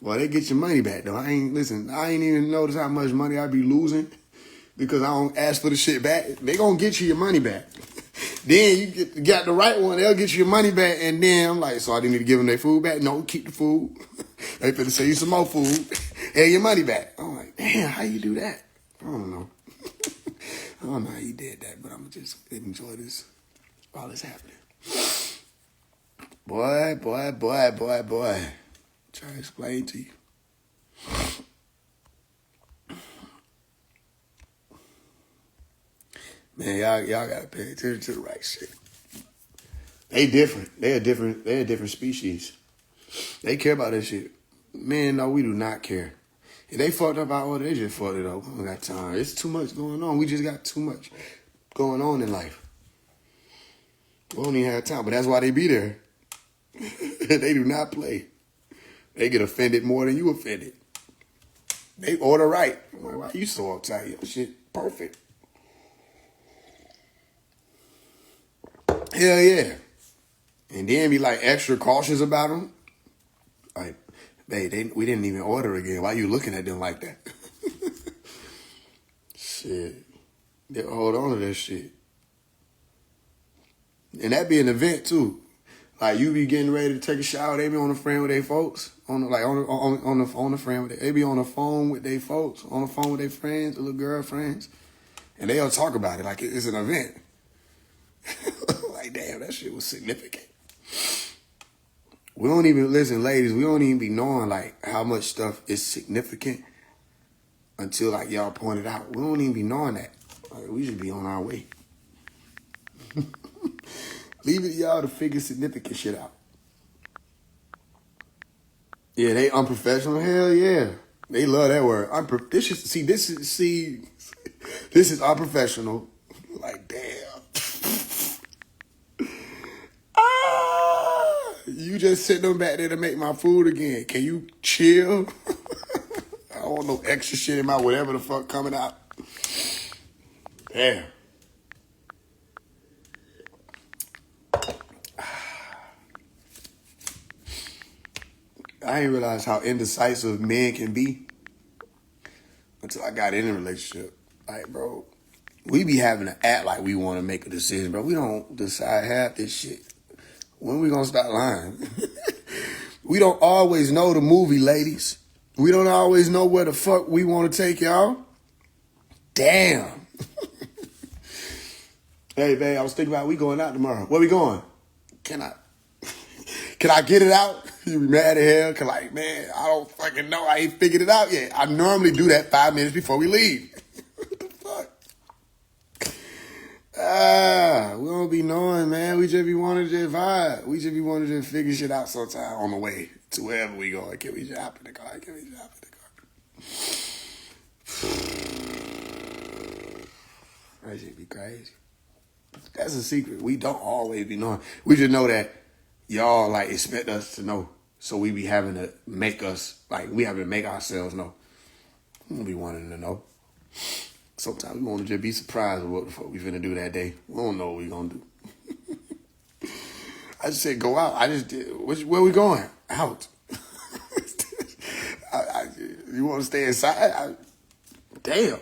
Well, they get your money back though. I ain't even notice how much money I be losing because I don't ask for the shit back. They gonna get you your money back. Then you got the right one. They'll get you your money back, and then I'm like, so I didn't need to give them their food back. No, keep the food. They finna send you some more food and your money back. I'm like, damn, how you do that? I don't know. I don't know how you did that, but I'm gonna just enjoy this while it's happening. Boy. Try to explain to you. Man, y'all gotta pay attention to the right shit. They different. They're a different species. They care about this shit. Man, no, we do not care. If they fucked up our order, they just fucked it up. We don't got time. It's too much going on. We just got too much going on in life. We don't even have time, but that's why they be there. They do not play. They get offended more than you offended. They order right. Why are you so uptight? Your shit perfect. Hell yeah. And then be like extra cautious about them. Like, babe, we didn't even order again. Why you looking at them like that? Shit. They hold on to that shit. And that be an event too. Like you be getting ready to take a shower, they be on the friend with their folks, on the friend with they be on the phone with their folks, on the phone with their friends, little girlfriends, and they'll talk about it like it's an event. Like damn, that shit was significant. We don't even listen, ladies. We don't even be knowing like how much stuff is significant until like y'all point it out. We don't even be knowing that. Like, we should be on our way. Leave it y'all to figure significant shit out. Yeah, they unprofessional. Hell yeah, they love that word. This is unprofessional. Like damn. You just sitting them back there to make my food again. Can you chill? I don't want no extra shit in my whatever the fuck coming out. Damn. I didn't realize how indecisive men can be until I got in a relationship. Like, bro, we be having to act like we want to make a decision, bro. We don't decide half this shit. When we gonna stop lying? We don't always know the movie, ladies. We don't always know where the fuck we want to take y'all. Damn. Hey, babe, I was thinking about we going out tomorrow. Where we going? Can I get it out? You be mad at hell? Cause like, man, I don't fucking know. I ain't figured it out yet. I normally do that 5 minutes before we leave. What the fuck? We don't be knowing, man. We just be wanting to vibe. We just be wanting to figure shit out sometime on the way to wherever we go. Can we just hop in the car? Can we just hop in the car? That shit be crazy. That's a secret. We don't always be knowing. We just know that y'all like expect us to know. So we be having to make ourselves know. We don't be wanting to know. Sometimes we want to just be surprised with what the fuck we finna do that day. We don't know what we gonna do. I just said go out. I just did. Where we going? Out. You want to stay inside? Damn.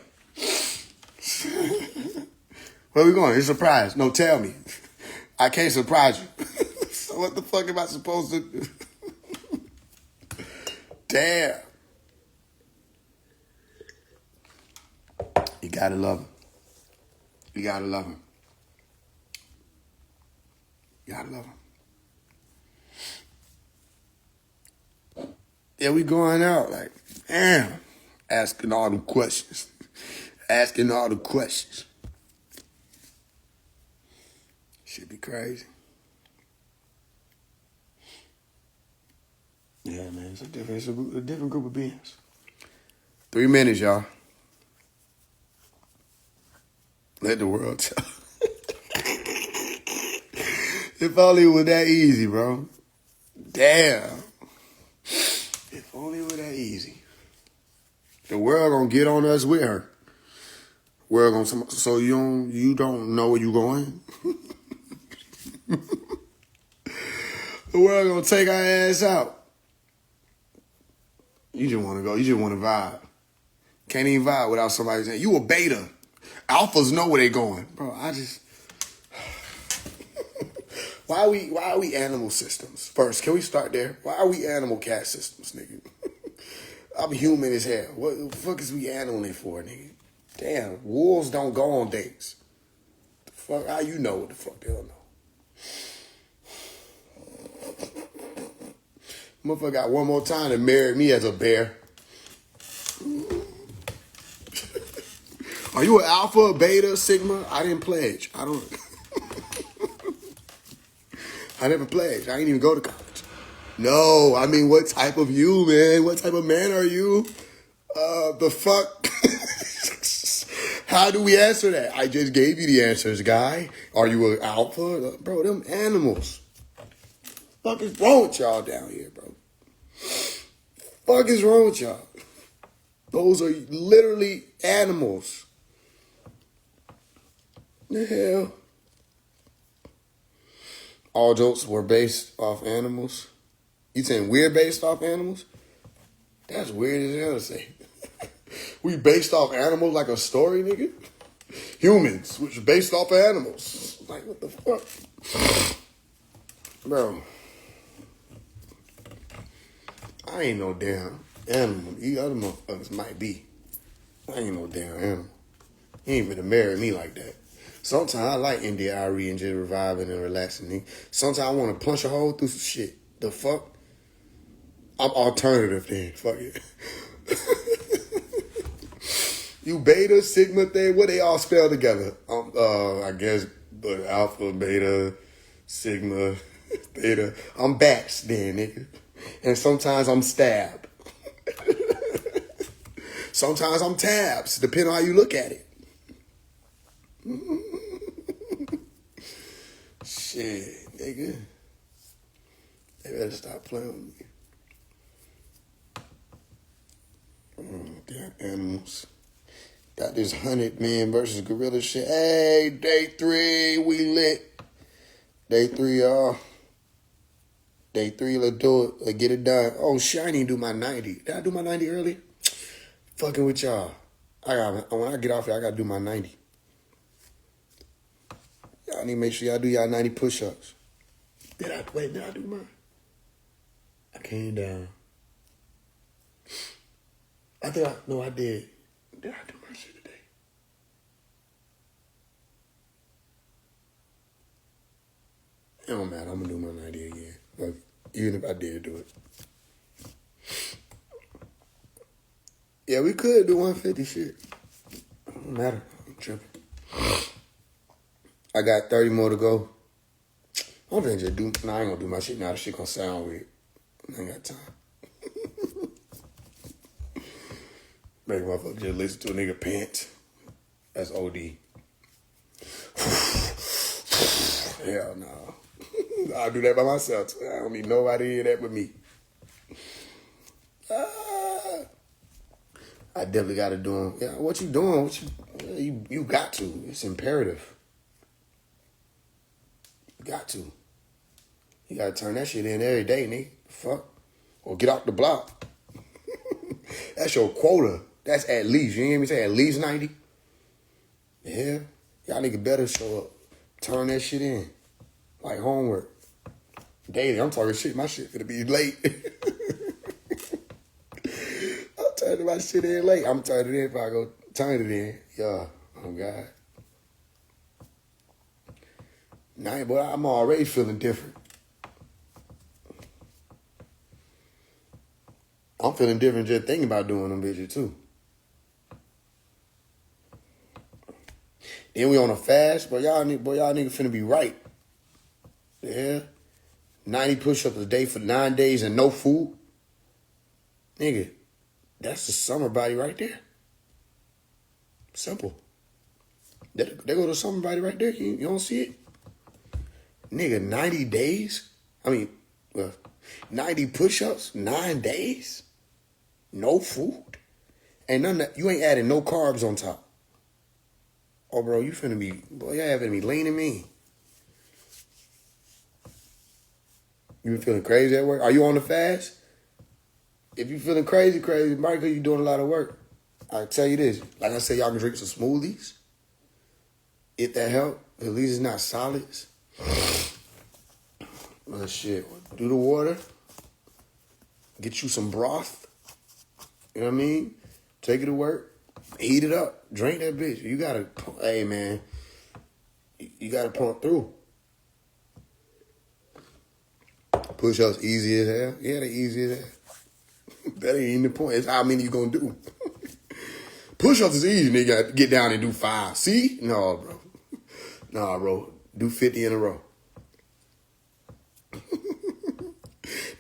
Where we going? It's a surprise. No, tell me. I can't surprise you. So what the fuck am I supposed to do? Damn. You gotta love him. You gotta love him. You gotta love him. Yeah, we going out like, damn. Asking all the questions. Asking all the questions. Should be crazy. Yeah, man, it's a different group of beings. 3 minutes, y'all. Let the world tell. If only it was that easy, bro. Damn. If only it was that easy. The world gonna get on us with her. World gonna so you don't know where you going. The world gonna take our ass out. You just want to go. You just want to vibe. Can't even vibe without somebody saying, you a beta. Alphas know where they going. Bro, Why are we animal systems? First, can we start there? Why are we animal cat systems, nigga? I'm human as hell. What the fuck is we animaling for, nigga? Damn, wolves don't go on dates. The fuck, how you know what the fuck they don't know? Motherfucker got one more time to marry me as a bear. Are you an alpha, beta, sigma? I didn't pledge. I don't. I never pledged. I ain't even go to college. No, I mean, what type of you, man? What type of man are you? The fuck? How do we answer that? I just gave you the answers, guy. Are you an alpha? Bro, them animals. Fuck is wrong with y'all down here, bro? Fuck is wrong with y'all? Those are literally animals. The hell? All jokes were based off animals? You saying we're based off animals? That's weird as hell to say. We based off animals like a story, nigga? Humans, which are based off of animals. Like, what the fuck? Bro. I ain't no damn animal. You other motherfuckers might be. I ain't no damn animal. You ain't finna marry me like that. Sometimes I like NDRE and just reviving and relaxing. Nigga. Sometimes I want to punch a hole through some shit. The fuck? I'm alternative then. Fuck it. You beta, sigma thing, what they all spell together? I guess alpha, beta, sigma, theta. I'm bats then, nigga. And sometimes I'm stab. Sometimes I'm tabs, depending on how you look at it. Shit, nigga. They better stop playing with me. Damn animals. Got this 100-man versus gorilla shit. Hey, day 3, we lit. Day 3, y'all. Day 3, let's do it. Let's get it done. Oh, shit, I didn't do my 90. Did I do my 90 earlier? Fucking with y'all. When I get off here, I got to do my 90. Y'all need to make sure y'all do y'all 90 push-ups. Did I do mine? I came down. I did. Did I do my shit today? It don't matter. I'm going to do my 90 again. Like, even if I did do it. Yeah, we could do 150 shit. It don't matter. I'm tripping. I got 30 more to go. I'm finna just do... Nah, I ain't gonna do my shit now. The shit gonna sound weird. I ain't got time. Make motherfucker just listen to a nigga pant. That's OD. Hell no. I'll do that by myself. I don't need nobody to hear that but me. I definitely got to do them. Yeah, what you doing? You got to. It's imperative. You got to. You got to turn that shit in every day, nigga. Fuck. Or get off the block. That's your quota. That's at least. You hear me say at least 90? Yeah. Y'all nigga better show up. Turn that shit in. Like homework. Daily. I'm talking shit. My shit finna be late. I'm turning my shit in late. I'm turning it in if I go turn it in. Yeah. Oh, God. Nah, but I'm already feeling different. I'm feeling different just thinking about doing them bitches, too. Then we on a fast, but y'all niggas finna be right. Yeah. 90 push-ups a day for 9 days and no food. Nigga, that's the summer body right there. Simple. There go the summer body right there. You don't see it? Nigga, 90 days? 90 push-ups, 9 days? No food? Ain't none of that. You ain't adding no carbs on top. Oh, bro, you finna be, boy, y'all finna be leaning me. You been feeling crazy at work? Are you on the fast? If you feeling crazy, Michael, you doing a lot of work. I tell you this, like I said, y'all can drink some smoothies. If that help, at least it's not solids. Well, shit, do the water. Get you some broth. You know what I mean? Take it to work. Heat it up. Drink that bitch. You gotta, hey man, you gotta pump through. Push-ups easy as hell. Yeah, they easy as hell. That ain't even the point. It's how many you gonna do. Push-ups is easy. Nigga gotta get down and do 5. See? No, bro. Nah, bro. Do 50 in a row.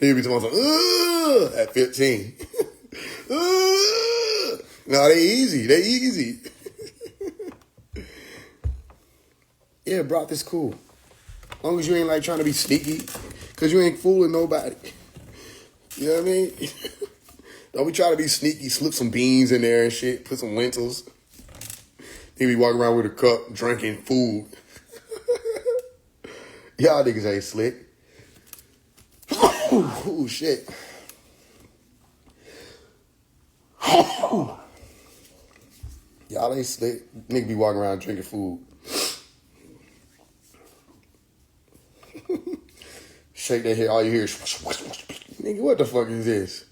They be talking about at 15. No, they easy. They easy. Yeah, bro, this cool. As long as you ain't like trying to be sneaky, because you ain't fooling nobody. You know what I mean? Don't be trying to be sneaky, slip some beans in there and shit, put some lentils. They be walking around with a cup, drinking food. Y'all niggas ain't slick. Oh, shit. Y'all ain't slick. Nigga be walking around drinking food. Shake that head, all you hear is, nigga, what the fuck is this?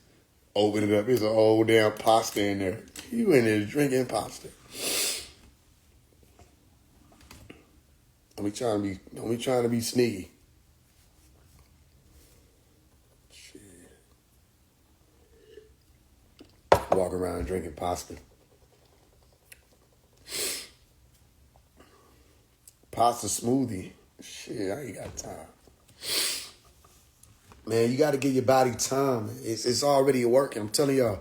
Open it up, there's an old damn pasta in there. You in there drinking pasta. Don't be trying to be sneaky. Shit. Walk around drinking pasta. Pasta smoothie. Shit, I ain't got time. Man, you got to give your body time. It's already working. I'm telling y'all,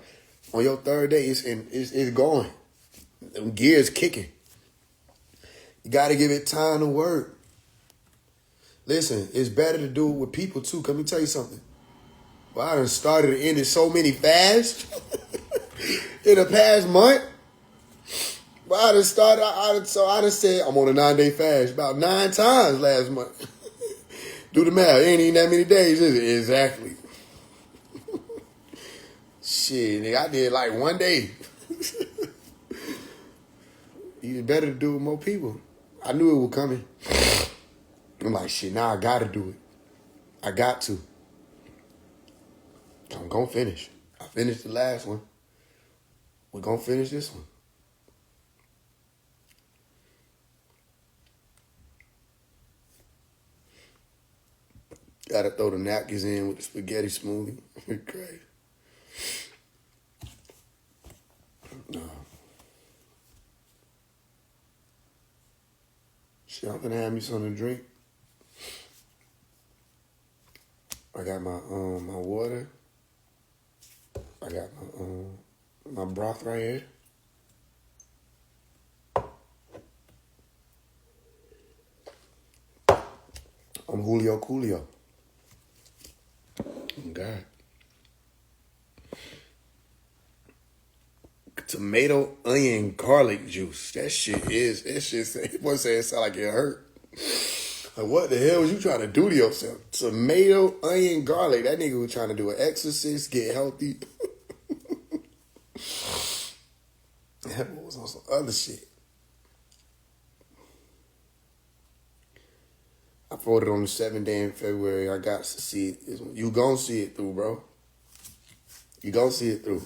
on your third day, it's going. Them gears kicking. You got to give it time to work. Listen, it's better to do it with people too. Let me tell you something. Well, I done started and ended so many fasts in the past month. Well, I done said I'm on a 9-day fast about 9 times last month. Do the math. It ain't even that many days, is it? Exactly. Shit, nigga, I did like 1 day. It's better to do it with more people. I knew it was coming. I'm like, shit, now I gotta do it. I got to. I'm gonna finish. I finished the last one. We're gonna finish this one. Gotta throw the napkins in with the spaghetti smoothie. Crazy. No. Shit, I'm gonna have me something to drink. I got my my water. I got my broth right here. I'm Julio Coolio. God. Tomato, onion, garlic juice. That shit one say it sound like it hurt. Like, what the hell was you trying to do to yourself? Tomato, onion, garlic. That nigga was trying to do an exorcist, get healthy. That was on some other shit. I voted on the 7th day in February. I got to see it. You gonna see it through, bro. You gonna see it through.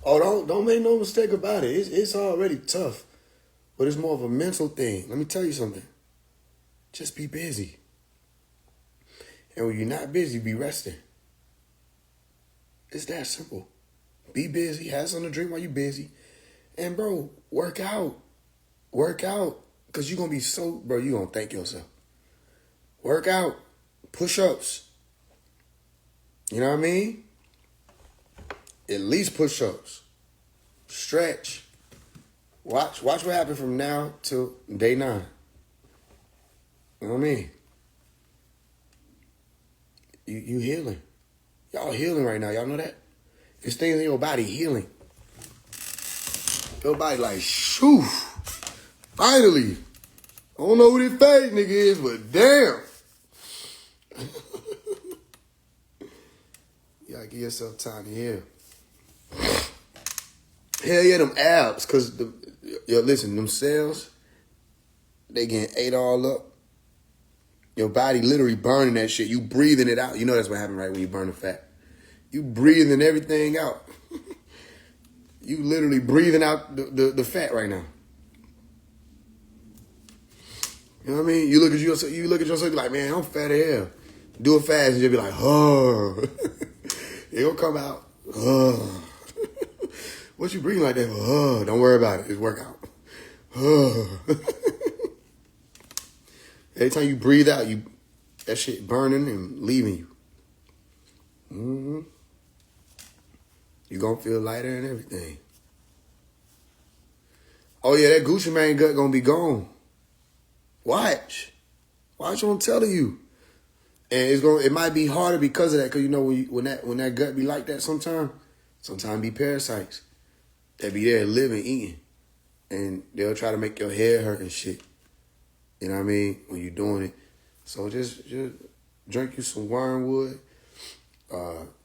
Oh, don't make no mistake about it. It's already tough, but it's more of a mental thing. Let me tell you something. Just be busy. And when you're not busy, be resting. It's that simple. Be busy. Have something to drink while you're busy. And, bro, work out. Work out. Because you're going to be you're going to thank yourself. Work out. Push-ups. You know what I mean? At least push-ups. Stretch. Watch what happens from now till day 9. You know what I mean? You healing. Y'all healing right now. Y'all know that? There's things in your body healing. Your body like, shoo. Finally. I don't know who this fake nigga is, but damn. You gotta give yourself time to heal. Hell yeah, them abs. Because, listen, them cells, they getting ate all up. Your body literally burning that shit. You breathing it out. You know that's what happens, right, when you burn the fat. You breathing everything out. You literally breathing out the fat right now. You know what I mean? You look at yourself, like, man, I'm fat as hell. Do it fast and you'll be like, oh. It gonna come out. Oh. What you breathing like that? Oh, don't worry about it. It's workout. Oh. Every time you breathe out, that shit burning and leaving you. Mm-hmm. You gonna feel lighter and everything. Oh yeah, that Gucci Mane gut gonna be gone. Watch what I'm telling you. And it might be harder because of that, because you know when that gut be like that sometimes be parasites that be there living, eating. And they'll try to make your head hurt and shit. You know what I mean? When you're doing it. So just drink you some wormwood.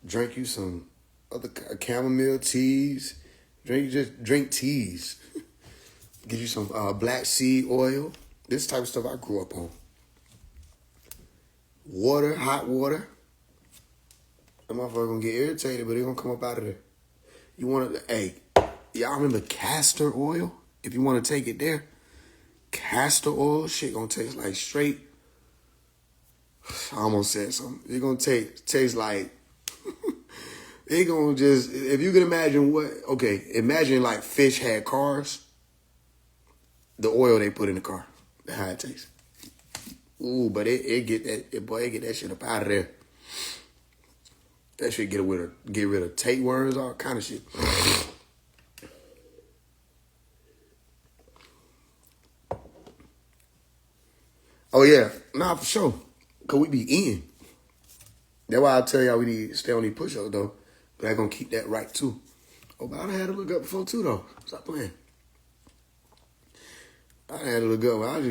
Drink you some other chamomile teas. Drink teas. Get you some black seed oil. This type of stuff I grew up on. Water, hot water. That motherfucker gonna get irritated, but it gonna come up out of there. You want to, hey, y'all remember castor oil? If you want to take it there, castor oil, shit gonna taste like straight. I almost said something. It's gonna taste like, it gonna just, if you can imagine imagine like fish had cars, the oil they put in the car, that's how it tastes. Ooh, but it get that shit up out of there. That shit get rid of tapeworms, all kind of shit. Oh yeah, nah, for sure. Cause we be eating. That's why I tell y'all we need to stay on these push-ups though. But I gonna keep that right too. Oh, but I had to look up before too though. Stop playing. I had to look up. I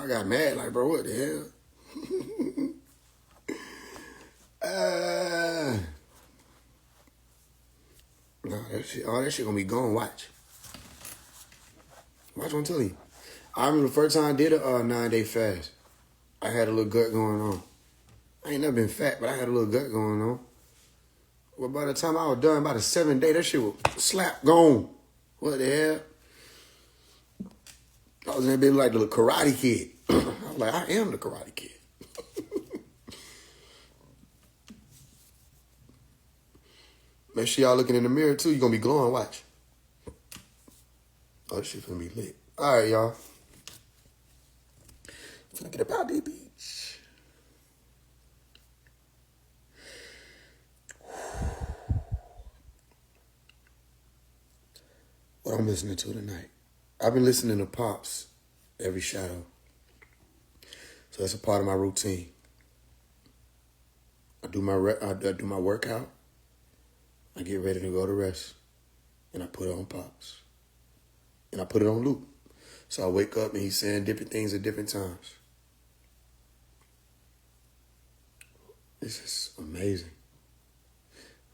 got mad like, bro, what the hell? No, that shit gonna be gone. Watch what I'm telling you. I remember the first time I did a 9-day fast. I had a little gut going on. I ain't never been fat, but I had a little gut going on. Well, by the time I was done, by the 7th day, that shit was slap gone. What the hell? I was in that bitch like the little Karate Kid. I was like, I am the Karate Kid. Make sure y'all looking in the mirror too. You're gonna be glowing. Watch. Oh, this shit's gonna be lit. All right, y'all. Finna get about the beach. What I'm listening to tonight. I've been listening to Pops every shadow. So that's a part of my routine. I do my workout. I get ready to go to rest. And I put it on Pops. And I put it on loop. So I wake up and he's saying different things at different times. This is amazing.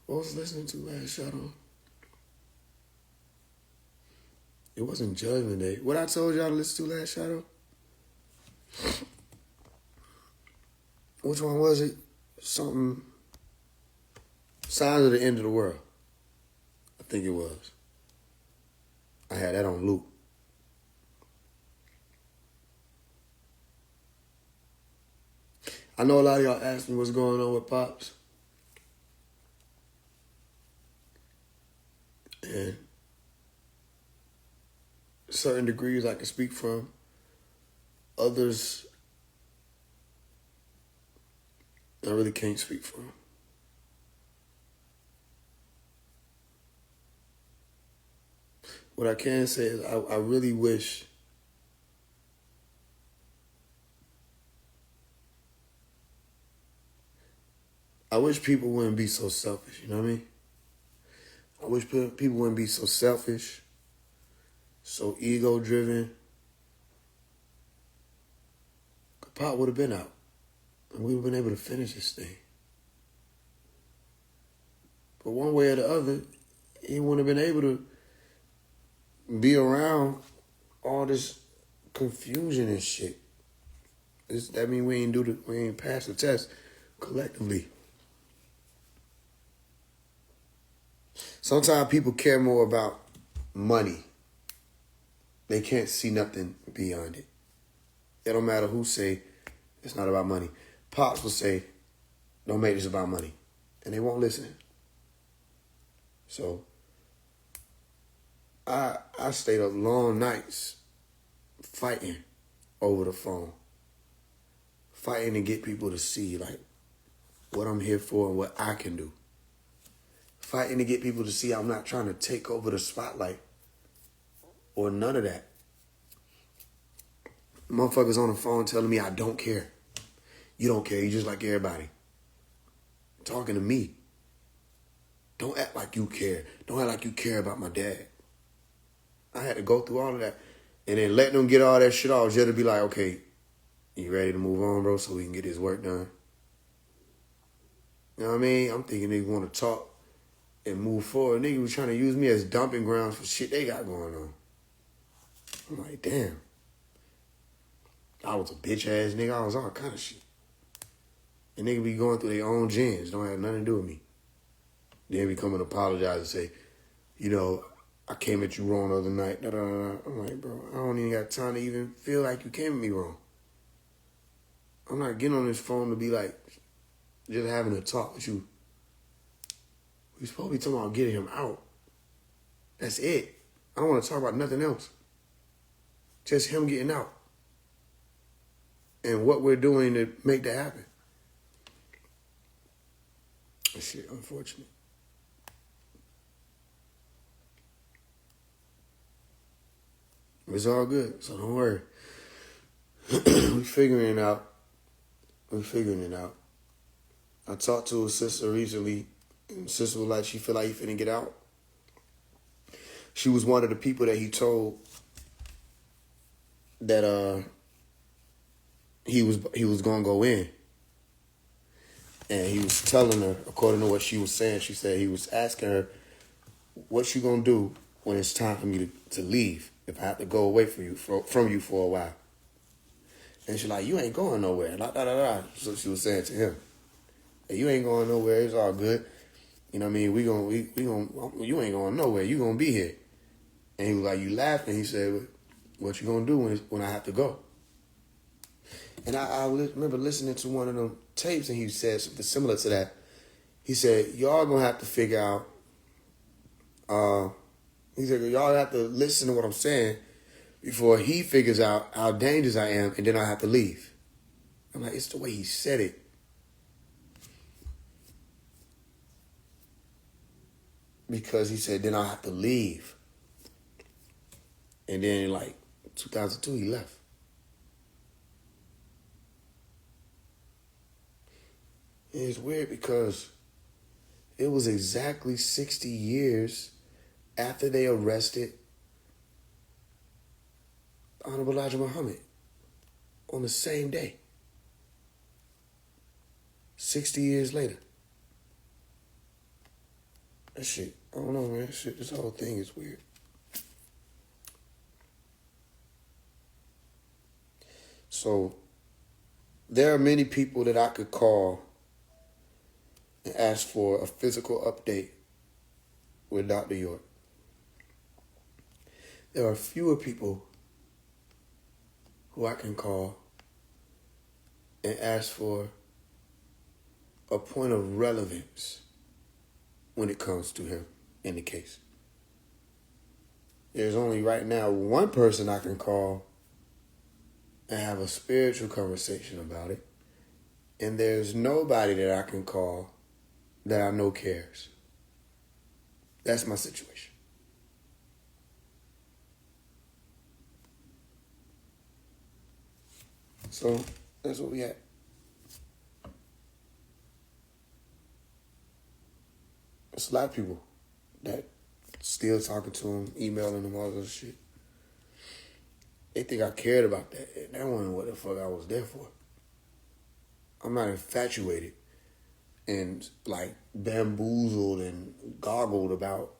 What was I listening to last shadow? It wasn't Judgment Day. What I told y'all to listen to last shadow? Which one was it? Something. Signs of the End of the World. I think it was. I had that on loop. I know a lot of y'all asked me what's going on with Pops. And certain degrees I can speak from. Others I really can't speak from. What I can say is I really wish people wouldn't be so selfish, you know what I mean? I wish people wouldn't be so selfish, so ego-driven. Pop would have been out, and we would have been able to finish this thing. But one way or the other, he wouldn't have been able to be around all this confusion and shit. That means we ain't passed the test collectively. Sometimes people care more about money. They can't see nothing beyond it. It don't matter who say it's not about money. Pops will say, don't make this about money. And they won't listen. So I stayed up long nights fighting over the phone. Fighting to get people to see like what I'm here for and what I can do. fighting to get people to see I'm not trying to take over the spotlight or none of that. Motherfuckers on the phone telling me I don't care. You don't care. You just like everybody. Talking to me. Don't act like you care. Don't act like you care about my dad. I had to go through all of that. And then let them get all that shit off just to be like, okay, you ready to move on, bro, so we can get this work done? You know what I mean? I'm thinking they want to talk and move forward. Niggas was trying to use me as dumping grounds for shit they got going on. I'm like, damn. I was a bitch ass nigga. I was all kind of shit. And niggas be going through their own gens. Don't have nothing to do with me. Then we come and apologize and say, you know, I came at you wrong the other night. Da, da, da, da. I'm like, bro, I don't even got time to even feel like you came at me wrong. I'm not getting on this phone to be like, just having a talk with you. We supposed to be talking about getting him out. That's it. I don't want to talk about nothing else. Just him getting out. And what we're doing to make that happen. That shit, unfortunate. It's all good, so don't worry. We figuring it out. We're figuring it out. I talked to a sister recently, and sister was like, she feel like he finna get out. She was one of the people that he told that he was gonna go in. And he was telling her, according to what she was saying, she said he was asking her, what you gonna do when it's time for me to leave, if I have to go away from you for a while? And she's like, you ain't going nowhere. Da, da, da, da. So she was saying to him, hey, you ain't going nowhere. It's all good. You know what I mean? We gonna, you ain't going nowhere. You gonna be here. And he was like, you laughing. He said, what you gonna do when I have to go? And I remember listening to one of them tapes, and he said something similar to that. He said, y'all gonna have to figure out, he said, y'all have to listen to what I'm saying before he figures out how dangerous I am, and then I have to leave. I'm like, it's the way he said it. Because he said, then I have to leave. And then in like 2002, he left. And it's weird because it was exactly 60 years after they arrested Honorable Elijah Muhammad on the same day. 60 years later. That shit, I don't know, man. Shit, this whole thing is weird. So, there are many people that I could call and ask for a physical update with Dr. York. There are fewer people who I can call and ask for a point of relevance when it comes to him in the case. There's only right now one person I can call and have a spiritual conversation about it. And there's nobody that I can call that I know cares. That's my situation. So that's what we had. There's a lot of people that still talking to him, emailing him, all this shit. They think I cared about that. That wasn't what the fuck I was there for. I'm not infatuated and like bamboozled and goggled about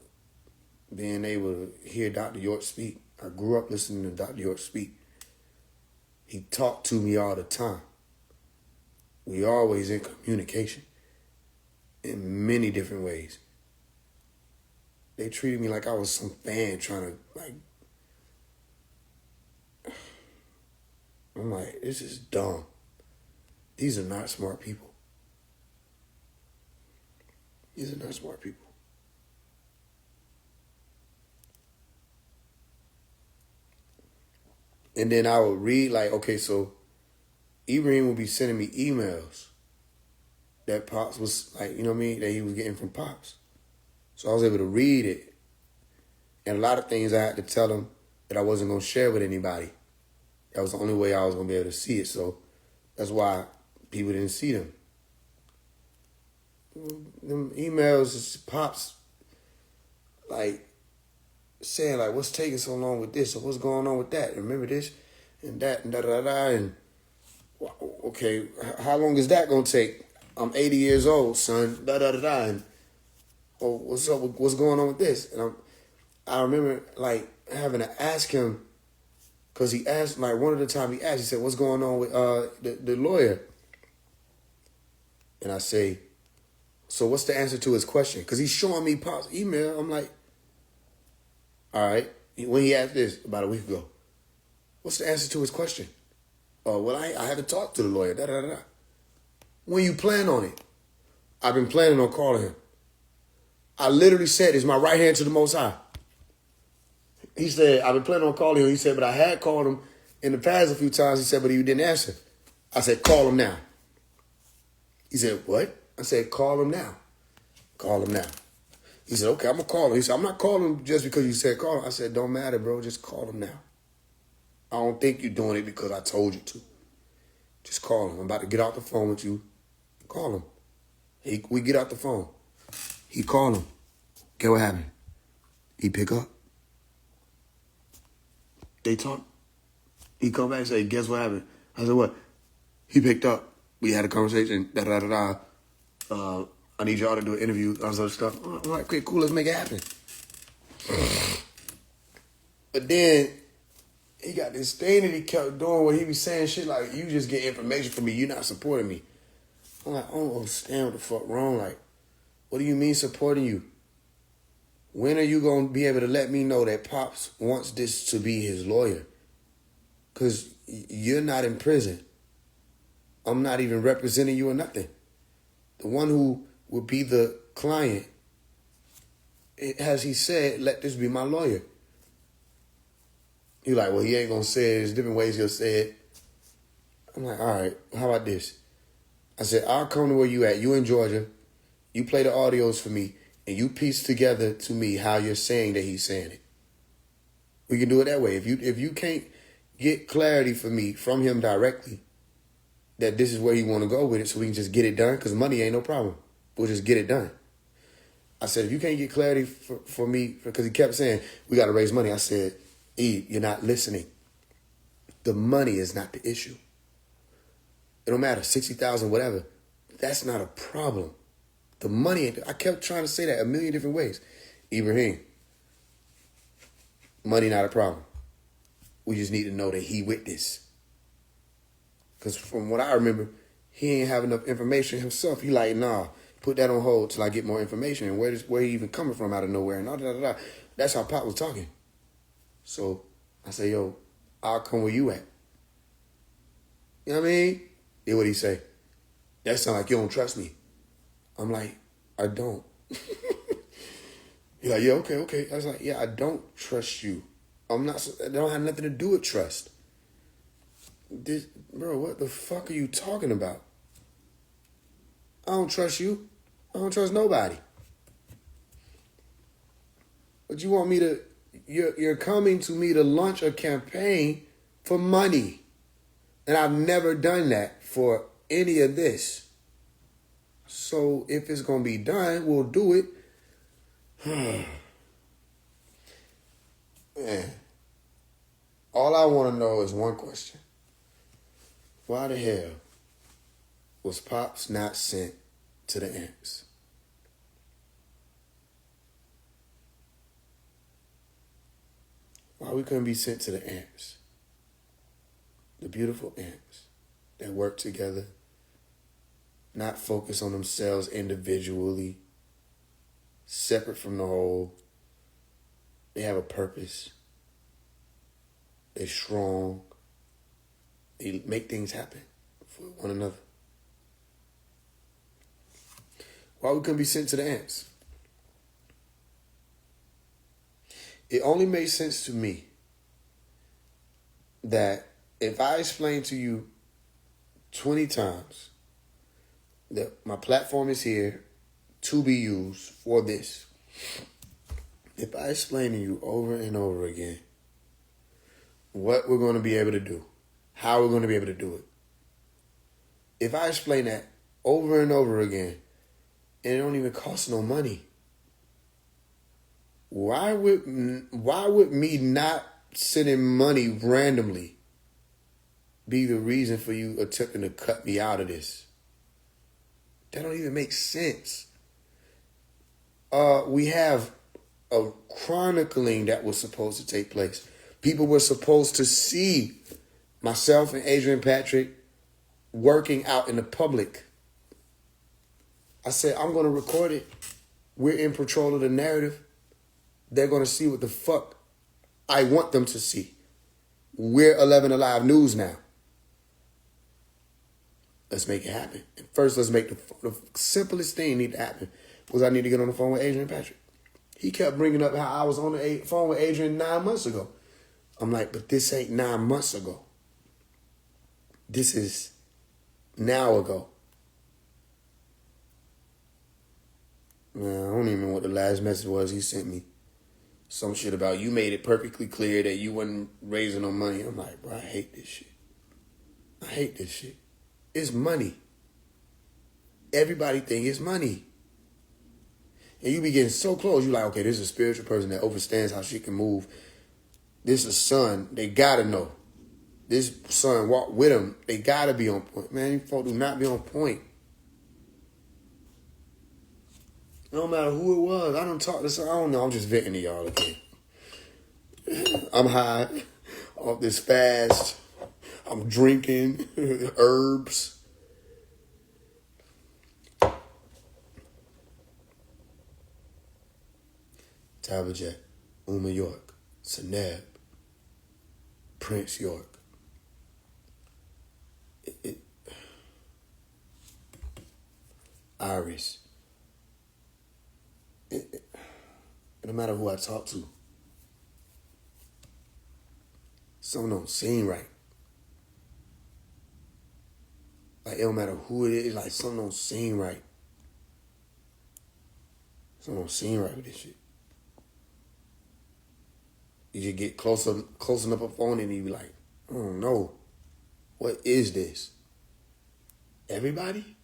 being able to hear Dr. York speak. I grew up listening to Dr. York speak. He talked to me all the time. We always in communication in many different ways. They treated me like I was some fan trying to like. I'm like, this is dumb. These are not smart people. These are not smart people. And then I would read like, okay, so Ibrahim would be sending me emails that Pops was like, you know what I mean, that he was getting from Pops. So I was able to read it. And a lot of things I had to tell him that I wasn't going to share with anybody. That was the only way I was going to be able to see it. So that's why people didn't see them. Them emails, Pops, like, saying, like, what's taking so long with this? Or what's going on with that? Remember this and that and da-da-da. And, okay, how long is that going to take? I'm 80 years old, son. Da-da-da-da. And, oh, what's up? What's going on with this? And I remember, like, having to ask him, because he asked, like, one of the time he asked, he said, what's going on with the lawyer? And I say, so what's the answer to his question? Because he's showing me Pop's email. I'm like, all right. When he asked this about a week ago, what's the answer to his question? Oh, well, I had to talk to the lawyer. Da-da-da-da. When you plan on it? I've been planning on calling him. I literally said, it's my right hand to the Most High. He said, I've been planning on calling him. He said, but I had called him in the past a few times. He said, but he didn't answer. I said, call him now. He said, what? I said, call him now. Call him now. He said, okay, I'm going to call him. He said, I'm not calling him just because you said call him. I said, don't matter, bro. Just call him now. I don't think you're doing it because I told you to. Just call him. I'm about to get off the phone with you. Call him. We get off the phone. He called him. Get what happened? He pick up. They talk. He come back and say, guess what happened? I said, what? He picked up. We had a conversation. Da-da-da-da. I need y'all to do an interview. All this other stuff. I'm like, okay, cool. Let's make it happen. But then he got this thing that he kept doing where he was saying shit like, you just get information from me. You're not supporting me. I'm like, I don't understand what the fuck wrong. Like, what do you mean supporting you? When are you going to be able to let me know that Pops wants this to be his lawyer? Because you're not in prison. I'm not even representing you or nothing. The one who would be the client, as he said, let this be my lawyer. He's like, well, he ain't going to say it. There's different ways he'll say it. I'm like, all right, how about this? I said, I'll come to where you at. You in Georgia. You play the audios for me, and you piece together to me how you're saying that he's saying it. We can do it that way. If you can't get clarity for me from him directly, that this is where he want to go with it so we can just get it done, because money ain't no problem. We'll just get it done. I said, if you can't get clarity for me, because he kept saying, we got to raise money. I said, E, you're not listening. The money is not the issue. It don't matter, 60,000, whatever. That's not a problem. The money, I kept trying to say that a million different ways. Ibrahim, money not a problem. We just need to know that he with this. Because from what I remember, he ain't have enough information himself. He like, nah, put that on hold till I get more information. And where he even coming from out of nowhere and all that. That's how Pop was talking. So I say, yo, I'll come where you at. You know what I mean? Hear what he say. That sound like you don't trust me. I'm like, I don't. He's like, yeah, okay. I was like, yeah, I don't trust you. That don't have nothing to do with trust. Bro, what the fuck are you talking about? I don't trust you. I don't trust nobody. But you want me to, you're coming to me to launch a campaign for money. And I've never done that for any of this. So if it's going to be done, we'll do it. Man, all I want to know is one question. Why the hell was Pops not sent to the ants? Why we couldn't be sent to the ants? The beautiful ants that work together, not focus on themselves individually, separate from the whole. They have a purpose. They're strong. They make things happen for one another. Why we couldn't be sent to the ants? It only made sense to me that if I explain to you 20 times that my platform is here to be used for this, If I explain to you over and over again what we're going to be able to do, how we're going to be able to do it, if I explain that over and over again, and it don't even cost no money, why would me not sending money randomly be the reason for you attempting to cut me out of this? That don't even make sense. We have a chronicling that was supposed to take place. People were supposed to see myself and Adrian Patrick working out in the public. I said, I'm going to record it. We're in control of the narrative. They're going to see what the fuck I want them to see. We're 11 Alive News now. Let's make it happen. And first, let's make the simplest thing need to happen was I need to get on the phone with Adrian Patrick. He kept bringing up how I was on the phone with Adrian 9 months ago. I'm like, but this ain't 9 months ago. This is now ago. Man, I don't even remember what the last message was he sent me. Some shit about you made it perfectly clear that you wasn't raising no money. I'm like, bro, I hate this shit. I hate this shit. It's money. Everybody think it's money. And you be getting so close, you like, okay, this is a spiritual person that understands how she can move. This is a son, they gotta know. This son walk with him, they gotta be on point. Man, you folks do not be on point. No matter who it was, I don't talk to some, I don't know, I'm just venting to y'all again. I'm high off this fast. I'm drinking herbs. Tabajat, Uma York, Seneb, Prince York. Iris. No matter who I talk to, something don't seem right. Like, it don't matter who it is, like, something don't seem right. Something don't seem right with this shit. You just get close enough up on it and you be like, I don't know. What is this? Everybody?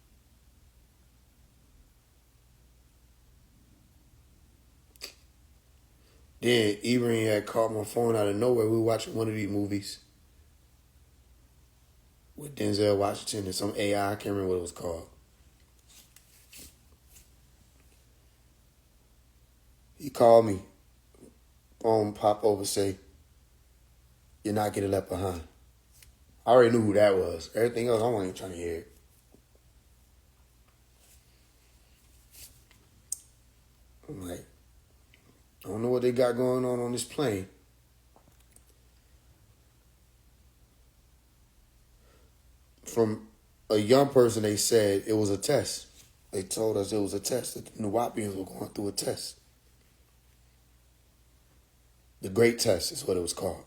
Then Ibrahim had called my phone out of nowhere. We were watching one of these movies with Denzel Washington and some AI. I can't remember what it was called. He called me. Phone pop over, say, you're not getting left behind. I already knew who that was. Everything else, I wasn't even trying to hear it. I'm like, I don't know what they got going on this plane. From a young person, they said it was a test. They told us it was a test. That the Nuwapians were going through a test. The Great Test is what it was called.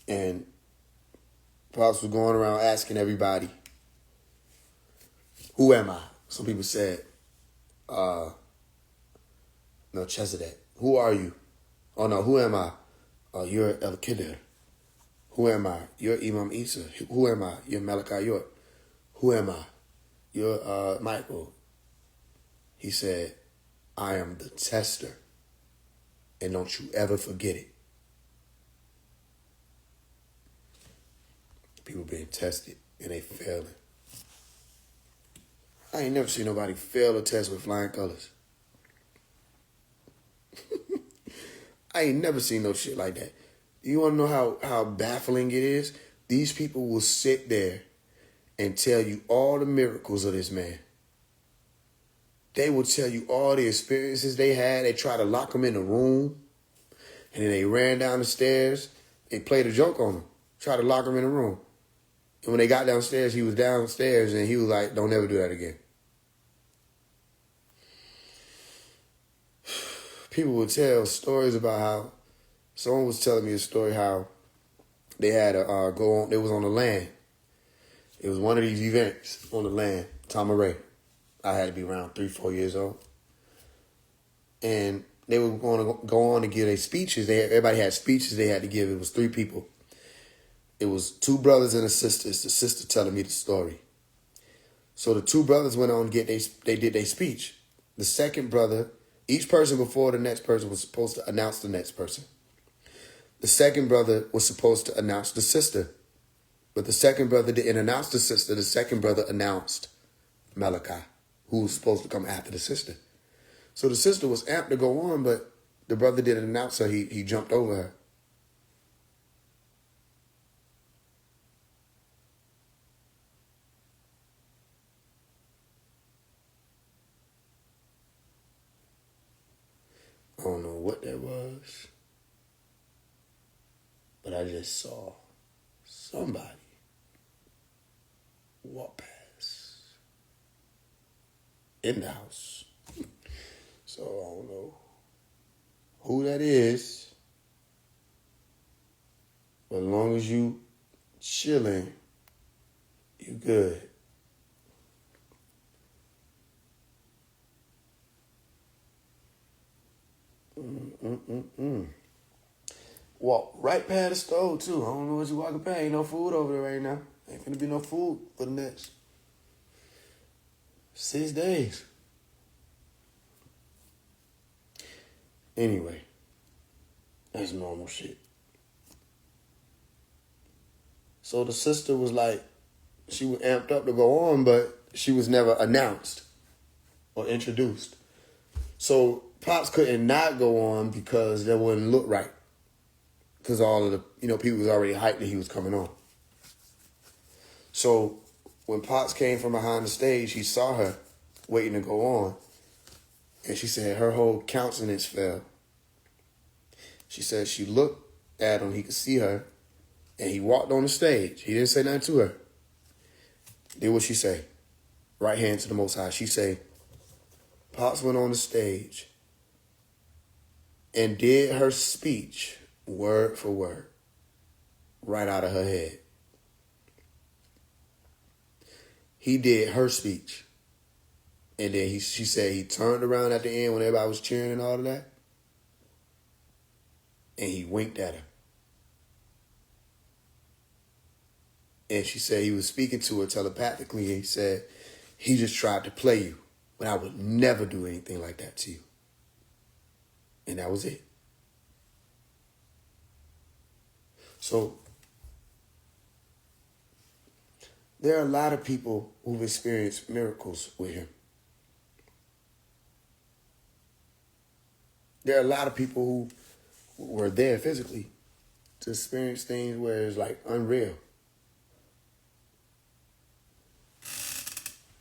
And Pops was going around asking everybody, who am I? Some people said, Melchizedek. Who are you? Oh no, who am I? You're El Kidder. Who am I? You're Imam Isa. Who am I? You're Malachi York. Who am I? You're Michael. He said, I am the tester. And don't you ever forget it. People being tested and they failing. I ain't never seen nobody fail a test with flying colors. I ain't never seen no shit like that. You want to know how baffling it is? These people will sit there and tell you all the miracles of this man. They will tell you all the experiences they had. They try to lock him in a room. And then they ran down the stairs. They played a joke on him. Tried to lock him in a room. And when they got downstairs, he was downstairs and he was like, don't ever do that again. People would tell stories about how, someone was telling me a story how they had to go on, it was on the land. It was one of these events on the land, Tamaray. I had to be around 3, 4 years old. And they were going to go on to give their speeches. Everybody had speeches they had to give. It was 3 people. It was 2 brothers and a sister. It's the sister telling me the story. So the 2 brothers went on to they did their speech. The second brother, each person before the next person was supposed to announce the next person. The second brother was supposed to announce the sister. But the second brother didn't announce the sister. The second brother announced Malachi, who was supposed to come after the sister. So the sister was amped to go on, but the brother didn't announce her. He jumped over her. I don't know what that was, but I just saw somebody walk past in the house. So I don't know who that is, but as long as you chilling, you good. Walk right past the stove, too. I don't know what you walking past. Ain't no food over there right now. Ain't finna be no food for the next 6 days. Anyway, that's normal shit. So the sister was like, she was amped up to go on, but she was never announced or introduced. So Pops couldn't not go on because that wouldn't look right. Because all of the, people was already hyped that he was coming on. So when Pops came from behind the stage, he saw her waiting to go on. And she said her whole countenance fell. She said she looked at him, he could see her, and he walked on the stage. He didn't say nothing to her. Did what she say. Right hand to the Most High. She say, Pops went on the stage and did her speech word for word, right out of her head. He did her speech. And then she said he turned around at the end when everybody was cheering and all of that. And he winked at her. And she said he was speaking to her telepathically. And he said, he just tried to play you. But I would never do anything like that to you. And that was it. So there are a lot of people who've experienced miracles with him. There are a lot of people who were there physically to experience things where it's like unreal.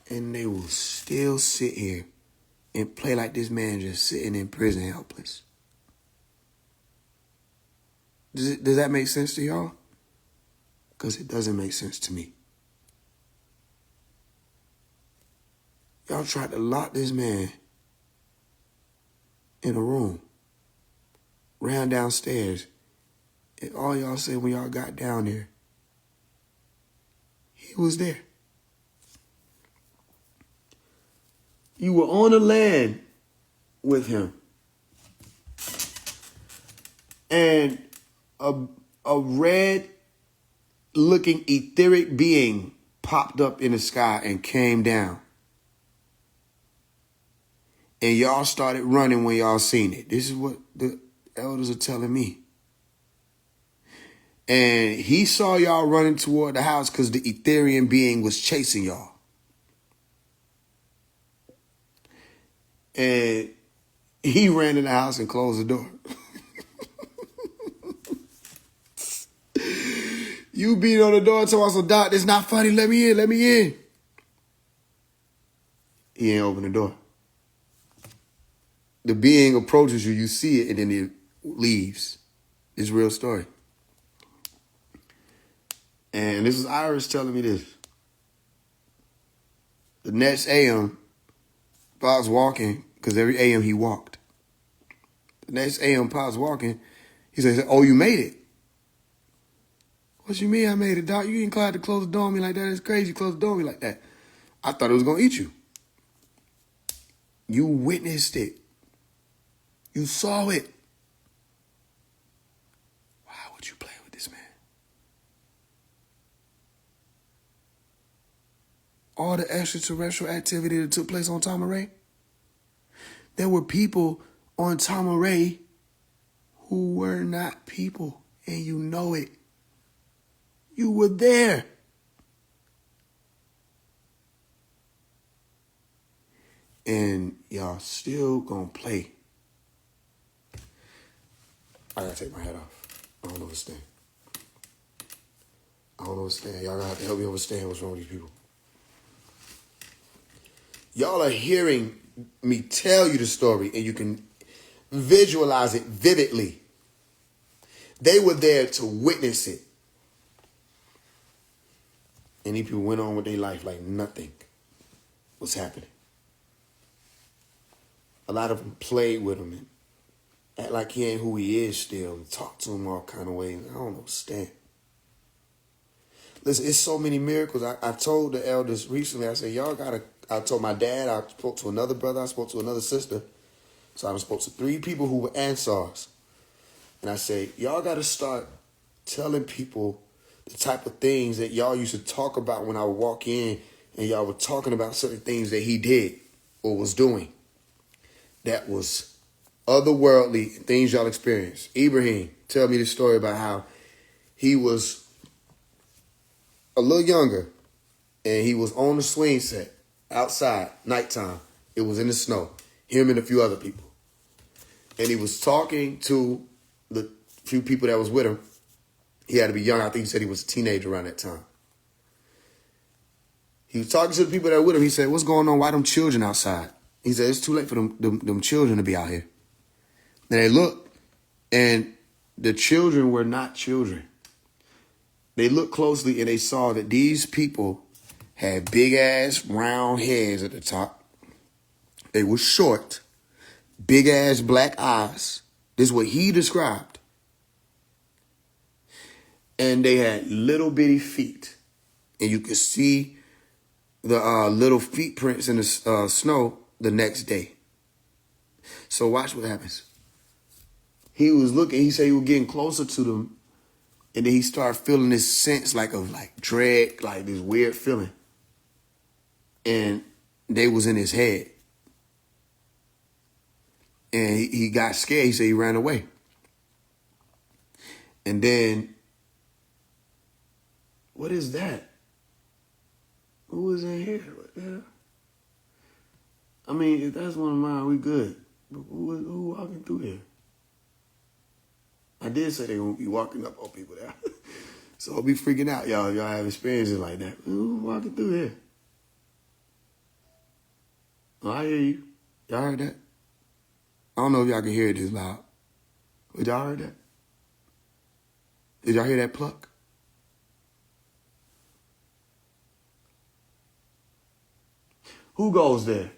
And they will still sit here and play like this man just sitting in prison helpless. Does that make sense to y'all? Because it doesn't make sense to me. Y'all tried to lock this man in a room, ran downstairs, and all y'all said when y'all got down there, he was there. You were on the land with him. And a red-looking etheric being popped up in the sky and came down. And y'all started running when y'all seen it. This is what the elders are telling me. And he saw y'all running toward the house because the Etherian being was chasing y'all. And he ran in the house and closed the door. You beat on the door and told us, so Doc, it's not funny. Let me in. He ain't open the door. The being approaches you, you see it, and then it leaves. It's a real story. And this is Iris telling me this. The next AM, Pop's walking, because every AM he walked. The next AM, Pop's walking, he says, oh, you made it. What you mean I made it, Doc? You ain't glad to close the door on me like that. It's crazy, close the door on me like that. I thought it was going to eat you. You witnessed it. You saw it. Why would you play with this man? All the extraterrestrial activity that took place on Tama Ray. There were people on Tama Ray who were not people, and you know it. You were there. And y'all still gonna play. I gotta take my hat off. I don't understand. I don't understand. Y'all gonna have to help me understand what's wrong with these people. Y'all are hearing me tell you the story, and you can visualize it vividly. They were there to witness it. And these people went on with their life like nothing was happening. A lot of them played with him and act like he ain't who he is still and talk to him all kind of ways. I don't understand. Listen, it's so many miracles. I told the elders recently, I said, y'all gotta, I told my dad, I spoke to another brother, I spoke to another sister. So I spoke to 3 people who were Ansars. And I said, y'all gotta start telling people the type of things that y'all used to talk about when I would walk in and y'all were talking about certain things that he did or was doing. That was otherworldly things y'all experienced. Ibrahim, tell me the story about how he was a little younger and he was on the swing set outside, nighttime. It was in the snow. Him and a few other people. And he was talking to the few people that was with him. He had to be young. I think he said he was a teenager around that time. He was talking to the people that were with him. He said, what's going on? Why them children outside? He said, it's too late for them children to be out here. And they looked, and the children were not children. They looked closely, and they saw that these people had big-ass round heads at the top. They were short, big-ass black eyes. This is what he described. And they had little bitty feet. And you could see the little feet prints in the snow the next day. So watch what happens. He was looking, he said he was getting closer to them. And then he started feeling this sense like of like dread, like this weird feeling. And they was in his head. And he got scared. He said he ran away. And then, what is that? Who is in here? What the hell? I mean, if that's one of mine, we good. But who walking through here? I did say they won't be walking up on people there. So I'll be freaking out, y'all. Y'all have experiences like that. Who walking through here? Oh, I hear you. Y'all heard that? I don't know if y'all can hear it this loud. But y'all heard that? Did y'all hear that pluck? Who goes there?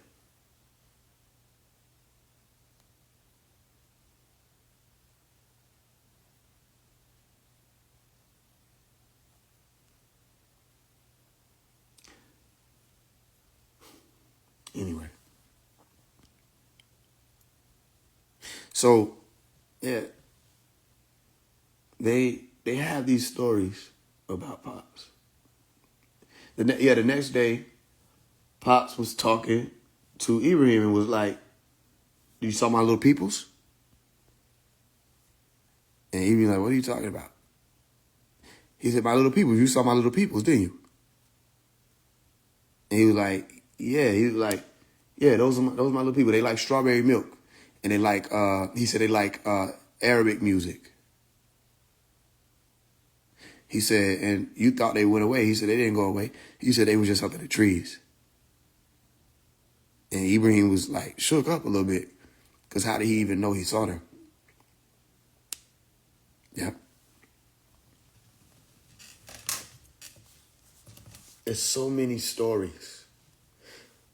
Anyway. So, yeah. They have these stories about Pops. The next day, Pops was talking to Ibrahim and was like, you saw my little peoples? And Ibrahim like, what are you talking about? He said, my little peoples. You saw my little peoples, didn't you? And he was like, yeah. He was like, yeah, those are my little people. They like strawberry milk. And they like, he said they like Arabic music. He said, and you thought they went away. He said they didn't go away. He said they was just up in the trees. And Ibrahim was like shook up a little bit. Because how did he even know he saw them? Yep. There's so many stories.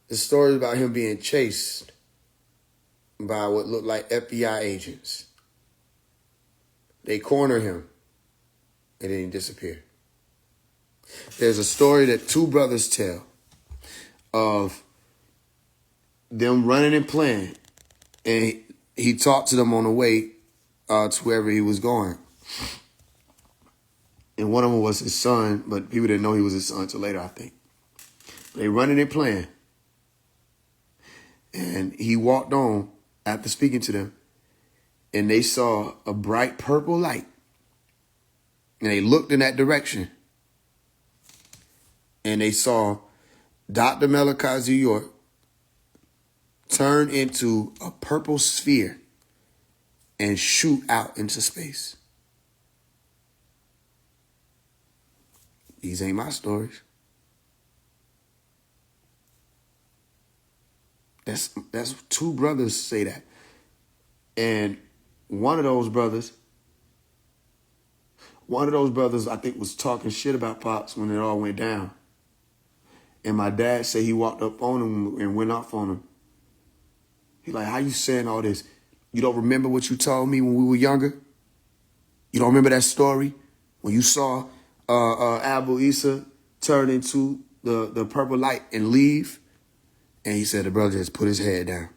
There's stories about him being chased by what looked like FBI agents. They corner him and then he disappeared. There's a story that 2 brothers tell of them running and playing. And he talked to them on the way to wherever he was going. And one of them was his son, but people didn't know he was his son until later, I think. They running and playing. And he walked on after speaking to them, and they saw a bright purple light. And they looked in that direction. And they saw Dr. Malachi York turn into a purple sphere and shoot out into space. These ain't my stories. That's two brothers say that. And one of those brothers, I think, was talking shit about Pops when it all went down. And my dad said he walked up on him and went off on him. He like, how you saying all this? You don't remember what you told me when we were younger? You don't remember that story? When you saw Abu Isa turn into the purple light and leave? And he said the brother just put his head down.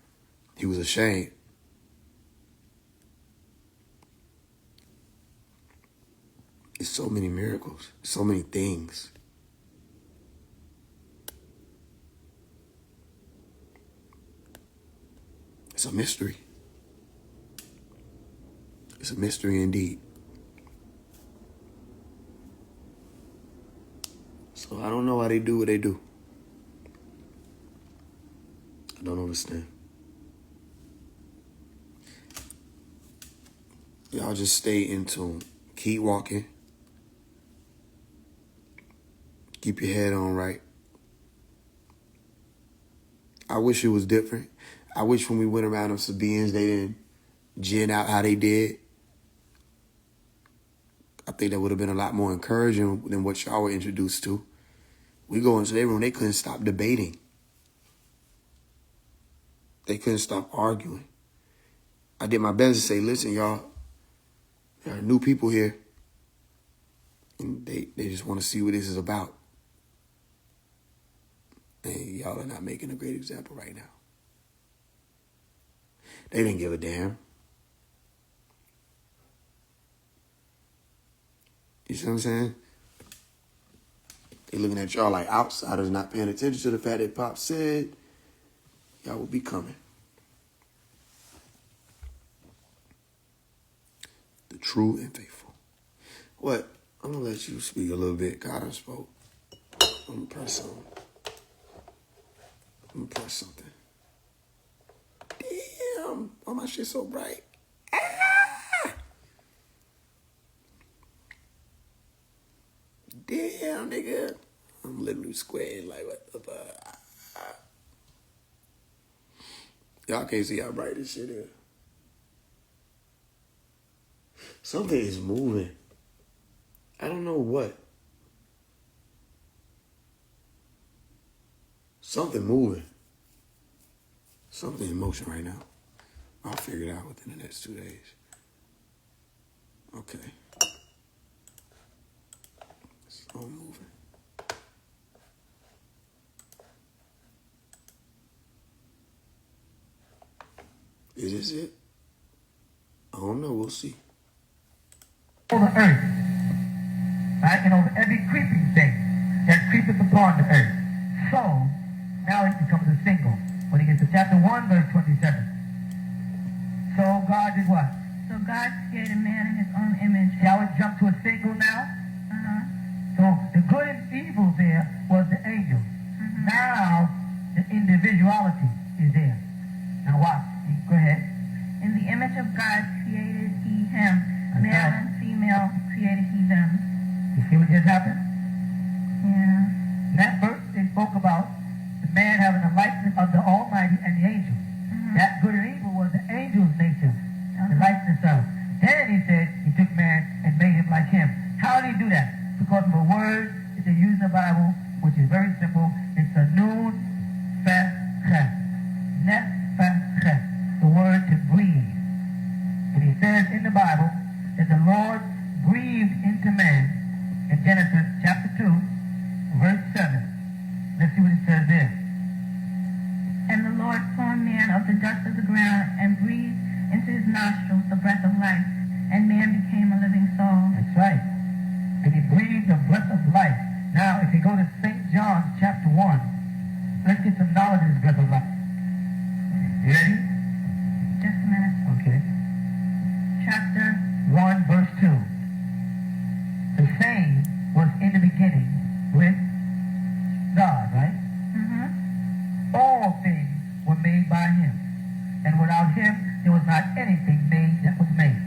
He was ashamed. It's so many miracles, so many things. It's a mystery. It's a mystery indeed. So I don't know why they do what they do. I don't understand. Y'all just stay in tune. Keep walking. Keep your head on right. I wish it was different. I wish when we went around them Sabians, they didn't gin out how they did. I think that would have been a lot more encouraging than what y'all were introduced to. We go into their room, they couldn't stop debating. They couldn't stop arguing. I did my best to say, listen, y'all, there are new people here. And they just want to see what this is about. And y'all are not making a great example right now. They didn't give a damn. You see what I'm saying? They looking at y'all like outsiders, not paying attention to the fact that Pop said y'all will be coming. The true and faithful. What? I'm going to let you speak a little bit. God, I spoke. I'm going to press something. I'm going to press something. Damn. Why my shit so bright? Ah! Damn, nigga. I'm literally squaring like, what the fuck? Y'all can't see how bright this shit is. Something is moving. I don't know what. Something moving. Something in motion right now. I'll figure it out within the next 2 days. Okay. Slow moving. Is this it? I don't know. We'll see. Over the earth, right, and over every creeping thing that creepeth upon the earth. So, now it becomes a single. When he gets to chapter 1, verse 27. So God did what? So God created man in his own image. Shall we jump to a single now? So the good and evil there was the angels. Now the individuality is there. Now watch. Go ahead. In the image of God created he him. Male and female created he them. You see what just happened? Yeah. In that verse, they spoke about the man having the likeness of the Almighty and the angels. That good and evil was the angel's nature, the likeness of. Then he said he took man and made him like him. How did he do that? Because of a word that they use in the Bible, which is very simple. It's a nun, fes, ches. Net, fes, ches. The word to breathe. And he says in the Bible that the Lord breathed into man in Genesis chapter 2, verse 7. Let's see what it says there. And the Lord formed and he breathed the breath of life. Now, if you go to St. John chapter 1, let's get some knowledge of this breath of life. You ready? Just a minute. Okay. Chapter 1 verse 2. The same was in the beginning with God, right? All things were made by him, and without him there was not anything made that was made.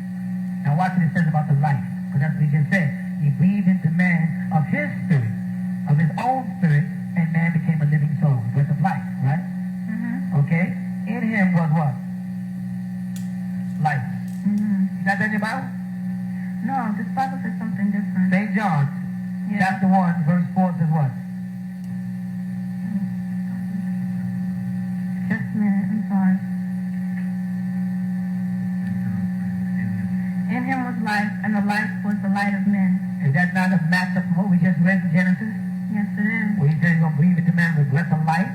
Now watch what it says about the life, because that's what he just said. He breathed into man of his spirit, of his own spirit, and man became a living soul, breath of life, right? Okay? In him was what? Life. You got that in your Bible? No, this Bible says something different. St. John, Yeah. chapter 1, verse 4 says what? Just a minute, I'm sorry. In him was life, and the life was the light of men. Is that not a match up from what we just read in Genesis? Yes, it is. Where he said he's going to breathe into man with breath of life?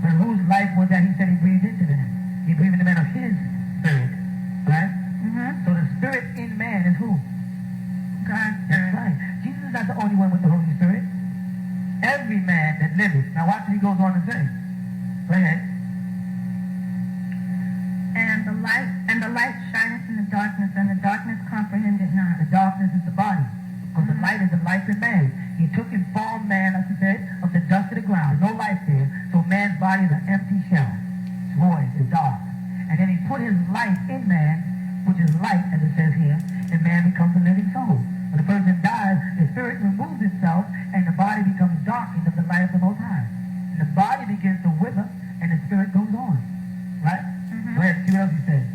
But whose life was that he said he breathed into man? He breathed into man of his spirit, right? So the spirit in man is who? God's That's spirit. right. Jesus is not the only one with the Holy Spirit. Every man that liveth. Now watch what he goes on to say. Go ahead. And the light shineth in the darkness, and the darkness comprehended not. The darkness is the body. Because the light is the life in man. He took and formed man, like I said, of the dust of the ground. No life there. So man's body is an empty shell. It's void. It's dark. And then he put his life in man, which is light, as it says here, and man becomes a living soul. When the person dies, the spirit removes itself, and the body becomes darkened of the light of the Most High. And the body begins to wither, and the spirit goes on. Right? Go ahead, see what else he says.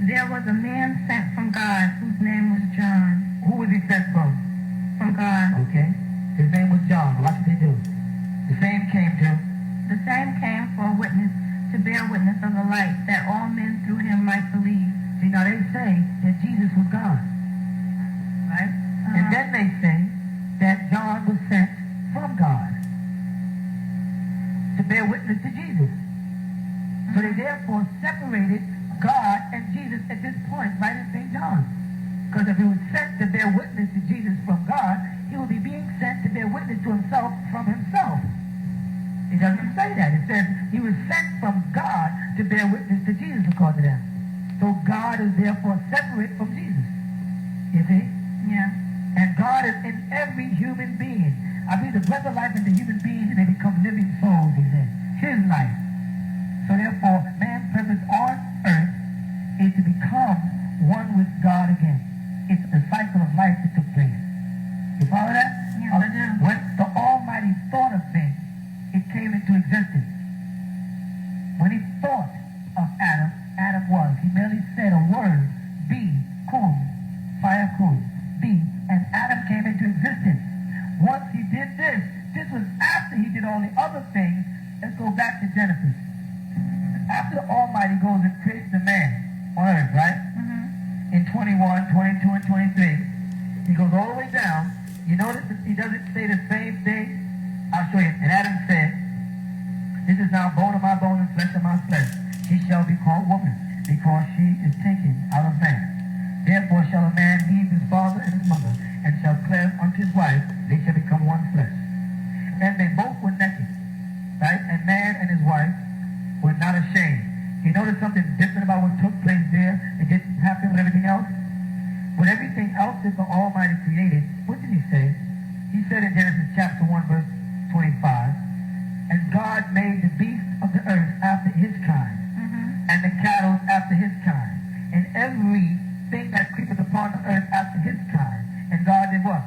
There was a man sent from God, whose name was John. Who was he sent from? From God. Okay. His name was John. Watch what they do. The same came to. The same came for a witness, to bear witness of the light, that all men through him might believe. See, now they say that Jesus was God. Right? And then they say that John was sent from God to bear witness to Jesus. So they therefore separated God and Jesus at this point, right in St. John. Because if he was sent to bear witness to Jesus from God, he would be being sent to bear witness to himself from himself. It doesn't say that. It says he was sent from God to bear witness to Jesus, according to them. So God is therefore separate from Jesus. You see? Yeah. And God is in every human being. I breathe the breath of life into human beings, and they become living souls, he said. His life. So therefore, man's purpose on earth is to become one with God again. It's the cycle of life that took place. You follow that? Yes, I do. When the Almighty thought of things, it came into existence. When he thought of Adam, Adam was. He merely said a word, be, kun, fire kun, be, and Adam came into existence. Once he did this was after he did all the other things. Let's go back to Genesis. After the Almighty goes and creates the man on earth, right? In 21, 22, and 23, he goes all the way down. You notice that he doesn't say the same thing? I'll show you. And Adam said, this is now bone of my bone and flesh of my flesh. She shall be called woman, because she is taken out of man. Therefore shall a man leave his father and his mother, and shall cleave unto his wife, they shall become one flesh. And they both were naked, right? And man and his wife were not ashamed. You notice something different about what took place there? It didn't happen with everything else? With everything else that the Almighty created, what did he say? He said in Genesis chapter 1, verse 25, and God made the beasts of the earth after his kind, and the cattle after his kind, and everything that creepeth upon the earth after his kind. And God did what?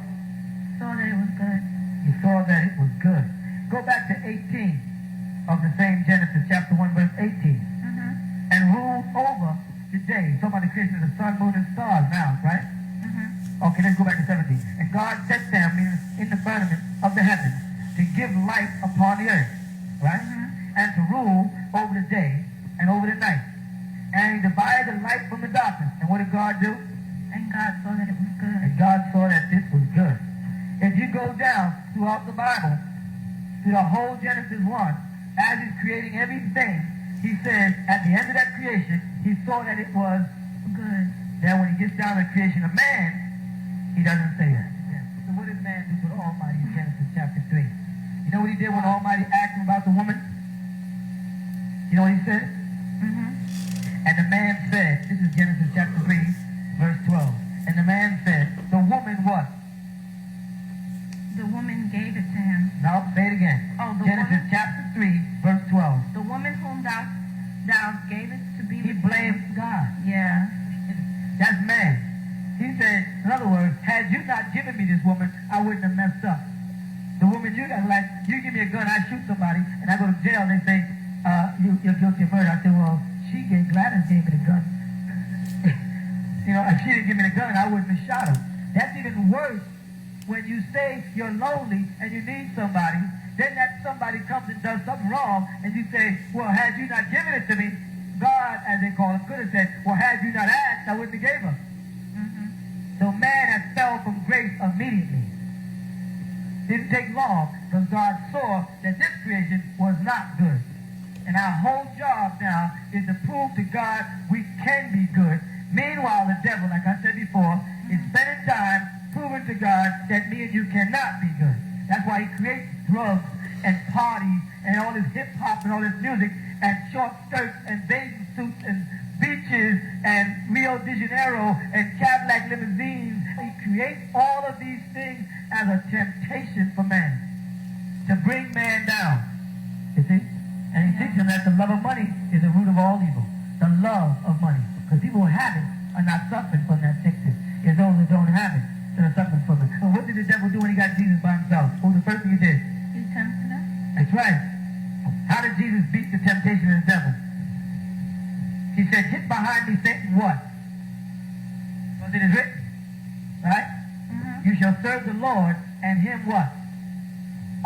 Saw that it was good. He saw that it was good. Go back to 18 of the same Genesis chapter 1, verse 18. And ruled over the day. Talking about the creation of the sun, moon, and stars now, right? Okay, let's go back to 17. And God set them in the firmament of the heavens to give light upon the earth, right? And to rule over the day and over the night. And he divided the light from the darkness. And what did God do? And God saw that it was good. And God saw that this was good. If you go down throughout the Bible, through the whole Genesis 1, as he's creating everything, he says, at the end of that creation, he saw that it was Good. Then when he gets down to the creation of man, he doesn't say that. hear when Almighty asked him about the woman? You know what he said? And the man said, this is Genesis chapter 3, verse 12. And the man said, the woman what? The woman gave it to him. Now, say it again. Oh, the Genesis woman, chapter 3, verse 12. the woman whom thou gave it to be. He blamed God. Yeah. That's man. He said, in other words, had you not given me this woman, I wouldn't have messed up. The woman you got, like, you give me a gun, I shoot somebody, and I go to jail, and they say, you're guilty of murder. I say, well, Gladys gave me the gun. You know, if she didn't give me the gun, I wouldn't have shot her. That's even worse when you say you're lonely and you need somebody, then that somebody comes and does something wrong, and you say, well, had you not given it to me, God, as they call him, could have said, well, had you not asked, I wouldn't have gave her. So man has fell from grace immediately. Didn't take long, because God saw that this creation was not good. And our whole job now is to prove to God we can be good. Meanwhile, the devil, like I said before, is spending time proving to God that me and you cannot be good. That's why he creates drugs and parties and all this hip-hop and all this music and short skirts and bathing suits and beaches and Rio de Janeiro and Cadillac limousines. He creates all of these things as a temptation for man, to bring man down. You see? And he teaches them that the love of money is the root of all evil. The love of money. Because people who have it are not suffering from that sickness. It's those who don't have it that are suffering from it. So what did the devil do when he got Jesus by himself? What was the first thing he did? He tempted him. That's right. How did Jesus beat the temptation of the devil? He said, get behind me, Satan, what? Because it is written, right? You shall serve the Lord, and him what?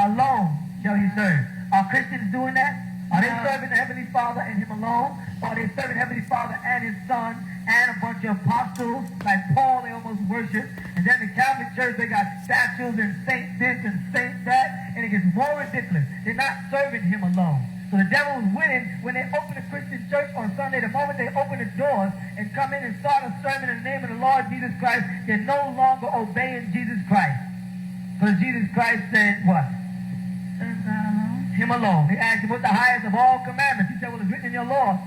Alone shall you serve. Are Christians doing that? Are they serving the Heavenly Father and him alone? Or are they serving Heavenly Father and his Son and a bunch of apostles like Paul they almost worship? And then the Catholic Church, they got statues and saint this and saint that, and it gets more ridiculous. They're not serving him alone. So the devil is winning when they open a Christian church on Sunday. The moment they open the doors and come in and start a sermon in the name of the Lord Jesus Christ, they're no longer obeying Jesus Christ. Because Jesus Christ said what? Serve God alone. Him alone. He asked him, what's the highest of all commandments? He said, well, it's written in your law,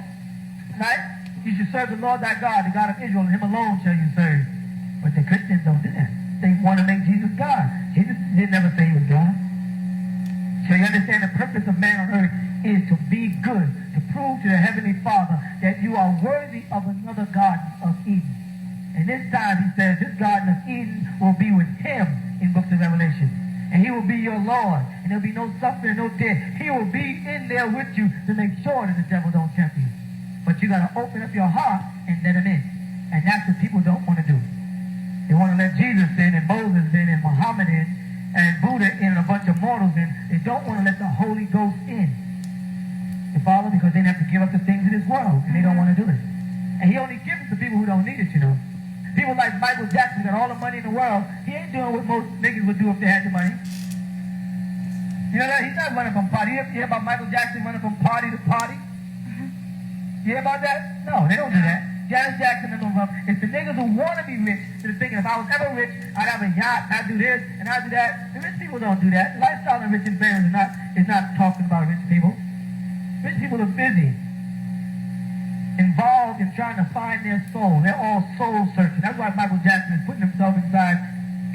right? You should serve the Lord thy God, the God of Israel, and him alone shall you serve. But the Christians don't do that. They want to make Jesus God. Jesus didn't never say he was God. So you understand the purpose of man on earth is to be good, to prove to the Heavenly Father that you are worthy of another Garden of Eden. And this time he says this Garden of Eden will be with him in books of Revelation. And he will be your Lord. And there'll be no suffering, no death. He will be in there with you to make sure that the devil don't tempt you. But you got to open up your heart and let him in. And that's what people don't want to do. They want to let Jesus in and Moses in and Muhammad in and Buddha in and a bunch of mortals in. They don't want to let the Holy Ghost in. You follow? Because they have to give up the things in this world. And they don't want to do it. And he only gives it to people who don't need it, you know. People like Michael Jackson got all the money in the world. He ain't doing what most niggas would do if they had the money. You know that? He's not running from party. You hear about Michael Jackson running from party to party? You hear about that? No, they don't do that. Janet Jackson and them. It's the niggas who want to be rich that are thinking if I was ever rich, I'd have a yacht, I'd do this, and I'd do that. The rich people don't do that. The lifestyle of rich and famous is not talking about rich people. Rich people are busy, involved in trying to find their soul. They're all soul searching. That's why Michael Jackson is putting himself inside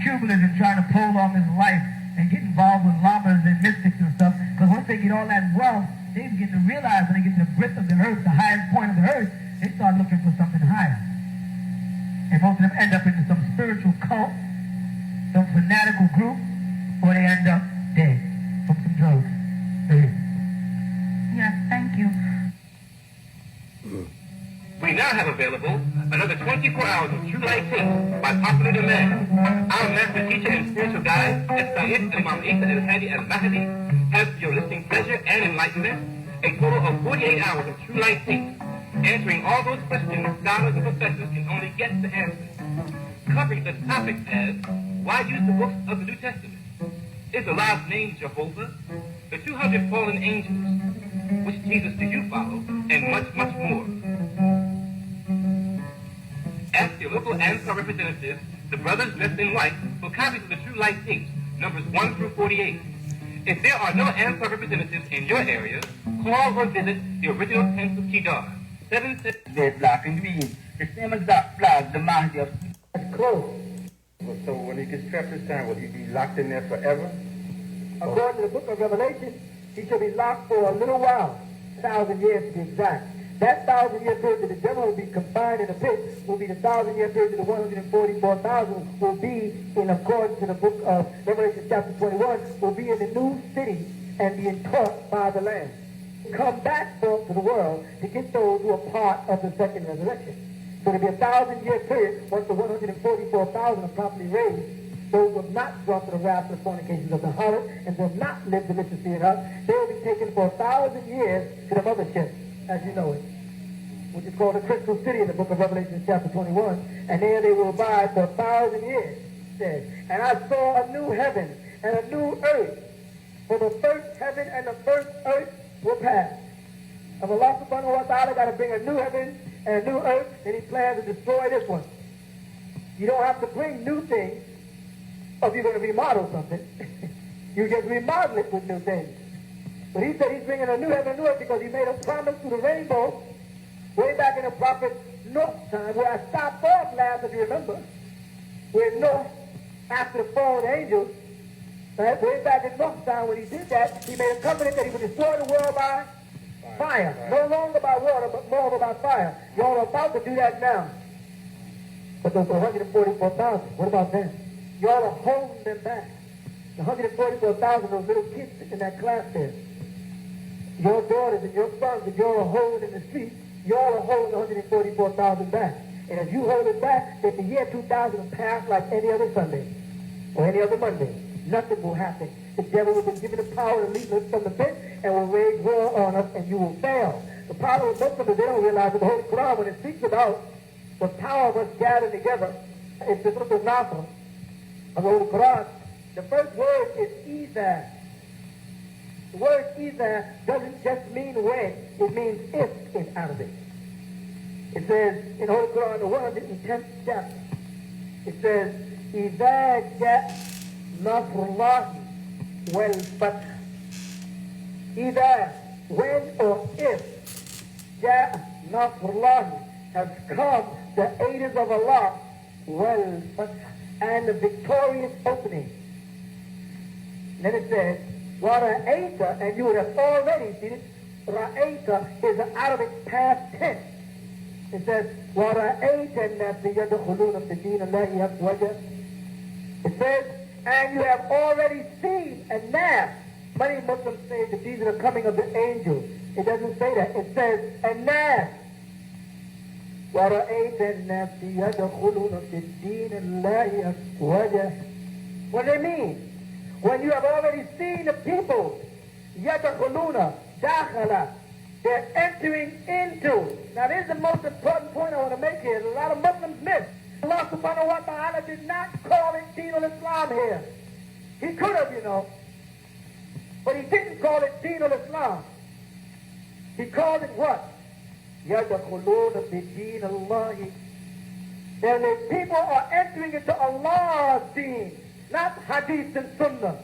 cubicles and trying to prolong his life and get involved with llamas and mystics and stuff. Because once they get all that wealth, they begin to realize when they get to the breadth of the earth, the highest point of the earth, they start looking for something higher. And most of them end up into some spiritual cult, some fanatical group, or they end up dead from some drugs. Yes, thank you. We now have available another 24 hours of True Light tapes by popular demand. Our master teacher and spiritual guide, Sayyid Imam Isa al-Hadi al-Mahdi, has for your listening pleasure and enlightenment a total of 48 hours of True Light tapes, answering all those questions scholars and professors can only guess the answers. Covering such topics as, why use the books of the New Testament? Is Allah's name Jehovah? The 200 fallen angels? Which Jesus do you follow? And much, much more. Ask your local ANSAR representatives, the brothers dressed in white, for copies of the True Light tapes, numbers 1 through 48. If there are no AMPA representatives in your area, call or visit the original tent of Kedar. 76 Red, black, and green. The same as that flag, the Mahdi of close. So when he gets trapped this time, will he be locked in there forever? According to the book of Revelation, he shall be locked for a little while, 1,000 years to be exact. That 1,000-year period that the devil will be confined in a pit will be the 1,000-year period that the 144,000 will be in accordance to the book of Revelation chapter 21, will be in the new city and being taught by the Lamb. Come back forth to the world to get those who are part of the second resurrection. So there'll be a 1,000-year period once the 144,000 are properly raised. Those who have not drunk the wrath of the fornications of the harlot and will not live deliciously enough, they will be taken for 1,000 years to the mothership, as you know it, which is called the Crystal City in the book of Revelation chapter 21, and there they will abide for 1,000 years, it says. And I saw a new heaven and a new earth, for the first heaven and the first earth were past. If Allah subhanahu wa ta'ala got to bring a new heaven and a new earth, then he plans to destroy this one. You don't have to bring new things if you're going to remodel something. You just remodel it with new things. But he said he's bringing a new heaven and new earth because he made a promise to the rainbow way back in the prophet Noah's time, where I stopped off last, if you remember, where Noah, after the fallen angels, right, way back in Noah's time when he did that, he made a covenant that he would destroy the world by fire. No longer by water, but more by fire. Y'all are about to do that now. But those 144,000, what about them? Y'all are holding them back. The 144,000, those little kids in that class there. Your daughters and your sons that y'all are holding in the street, y'all are holding 144,000 back. And if you hold it back, if the year 2000 will pass like any other Sunday or any other Monday, nothing will happen. The devil will be given the power to lead us from the pit and will wage war on us, and you will fail. The problem with Muslims is they don't realize that the Holy Quran, when it speaks about the power of us gathering together, it's the Surah Al-Nasr of the Holy Quran. The first word is Iza. The word Iza doesn't just mean when, it means if in Arabic. It says in the Holy Quran, the 110th chapter, it says, إِذَا جَاءَ نَصْرُ اللَّهِ وَالْفَتْحُ. Either when or if جَاءَ نَصْرُ اللَّهِ has come, the aiders of Allah, وَالْفَتْحُ, and the victorious opening. Then it says, وَرَأَيْتَ, and you would have already seen it. Ra'ayta is an Arabic past tense. It says, وَرَأَيْتَ النَّاسِ يَدْخُلُونَ فِي دِينِ اللَّهِ أَفْوَاجًا. It says, and you have already seen, and now, many Muslims say that these are the coming of the angels. It doesn't say that. It says, and now, وَرَأَيْتَ النَّاسِ يَدْخُلُونَ فِي دِينِ اللَّهِ أَفْوَاجًا. What do they mean? When you have already seen the people, يَدْخُلُونَ دَاخَلَ, they're entering into. Now, this is the most important point I want to make here. A lot of Muslims miss. Allah subhanahu wa ta'ala did not call it Deen al-Islam here. He could have, you know. But he didn't call it Deen al-Islam. He called it what? يَدْخُلُونَ بِدِينِ اللَّهِ. And the people are entering into Allah's deen, not hadith and sunnah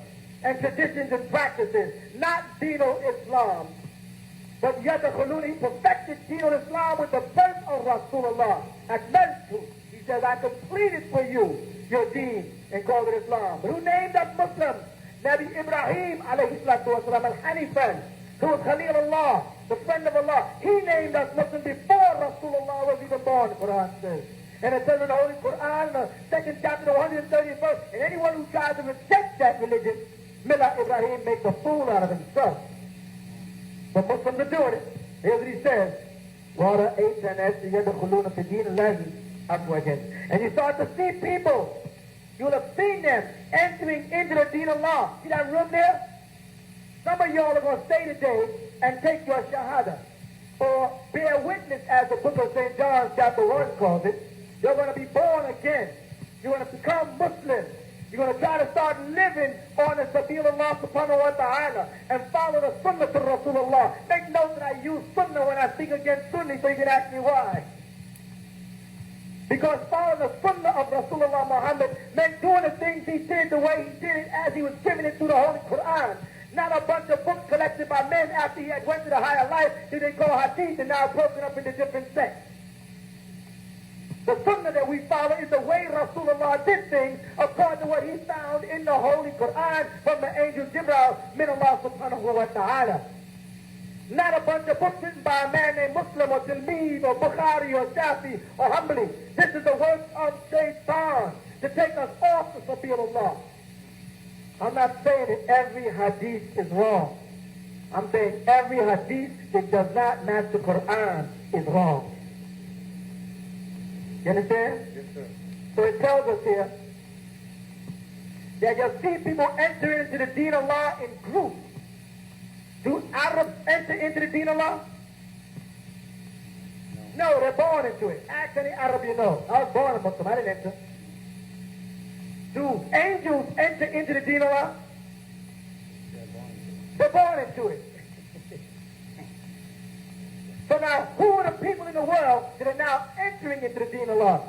and traditions and practices, not Deen al-Islam. But يَدْخُلُونَ, he perfected Deen al-Islam with the birth of Rasulullah. Akmaltu. He says, I completed for you your deen and called it Islam. But who named us Muslims? Nabi Ibrahim alayhi salatu wasalam, al-Hanifan, who was Khalilullah, the friend of Allah. He named us Muslims before Rasulullah was even born, the Quran says. And it says in the Holy Quran, the second chapter, the 130th verse, and anyone who tries to reject that religion, Millah Ibrahim makes a fool out of himself. But Muslims are doing it. Here's what he says. وَرَأَيْتَ النَّاسَ يَدْخُلُونَ فِي دِينِ اللَّهِ أَفْوَاجًا. And you start to see people. You'll have seen them entering into the Deen of Allah. See that room there? Some of y'all are going to stay today and take your shahada, or bear witness, as the book of St. John chapter 1 calls it. You're going to be born again. You're going to become Muslim. You're going to try to start living on the Sabil Allah subhanahu wa ta'ala and follow the sunnah to Rasulullah. Make note that I use sunnah when I speak against Sunni, so you can ask me why. Because following the sunnah of Rasulullah Muhammad meant doing the things he did the way he did it, as he was giving it through the Holy Quran. Not a bunch of books collected by men after he had went to the higher life that they call hadith and now broken up into different sects. The sunnah that we follow is the way Rasulullah did things according to what he found in the Holy Quran from the angel Jibreel, min Allah subhanahu wa ta'ala. Not a bunch of books written by a man named Muslim or Tilmeed or Bukhari or Shafi or Hanbali. This is the work of Shaitan to take us off the Sabil Allah. I'm not saying that every hadith is wrong. I'm saying every hadith that does not match the Quran is wrong. You understand? Yes, sir. So it tells us here that you'll see people enter into the Deen of Allah in groups. Do Arabs enter into the Deen of Allah? No, they're born into it. Ask any Arab you know. I was born a Muslim. I didn't enter. Do angels enter into the Deen of Allah? They're born into it. So now, who are the people in the world that are now entering into the Deen of Allah?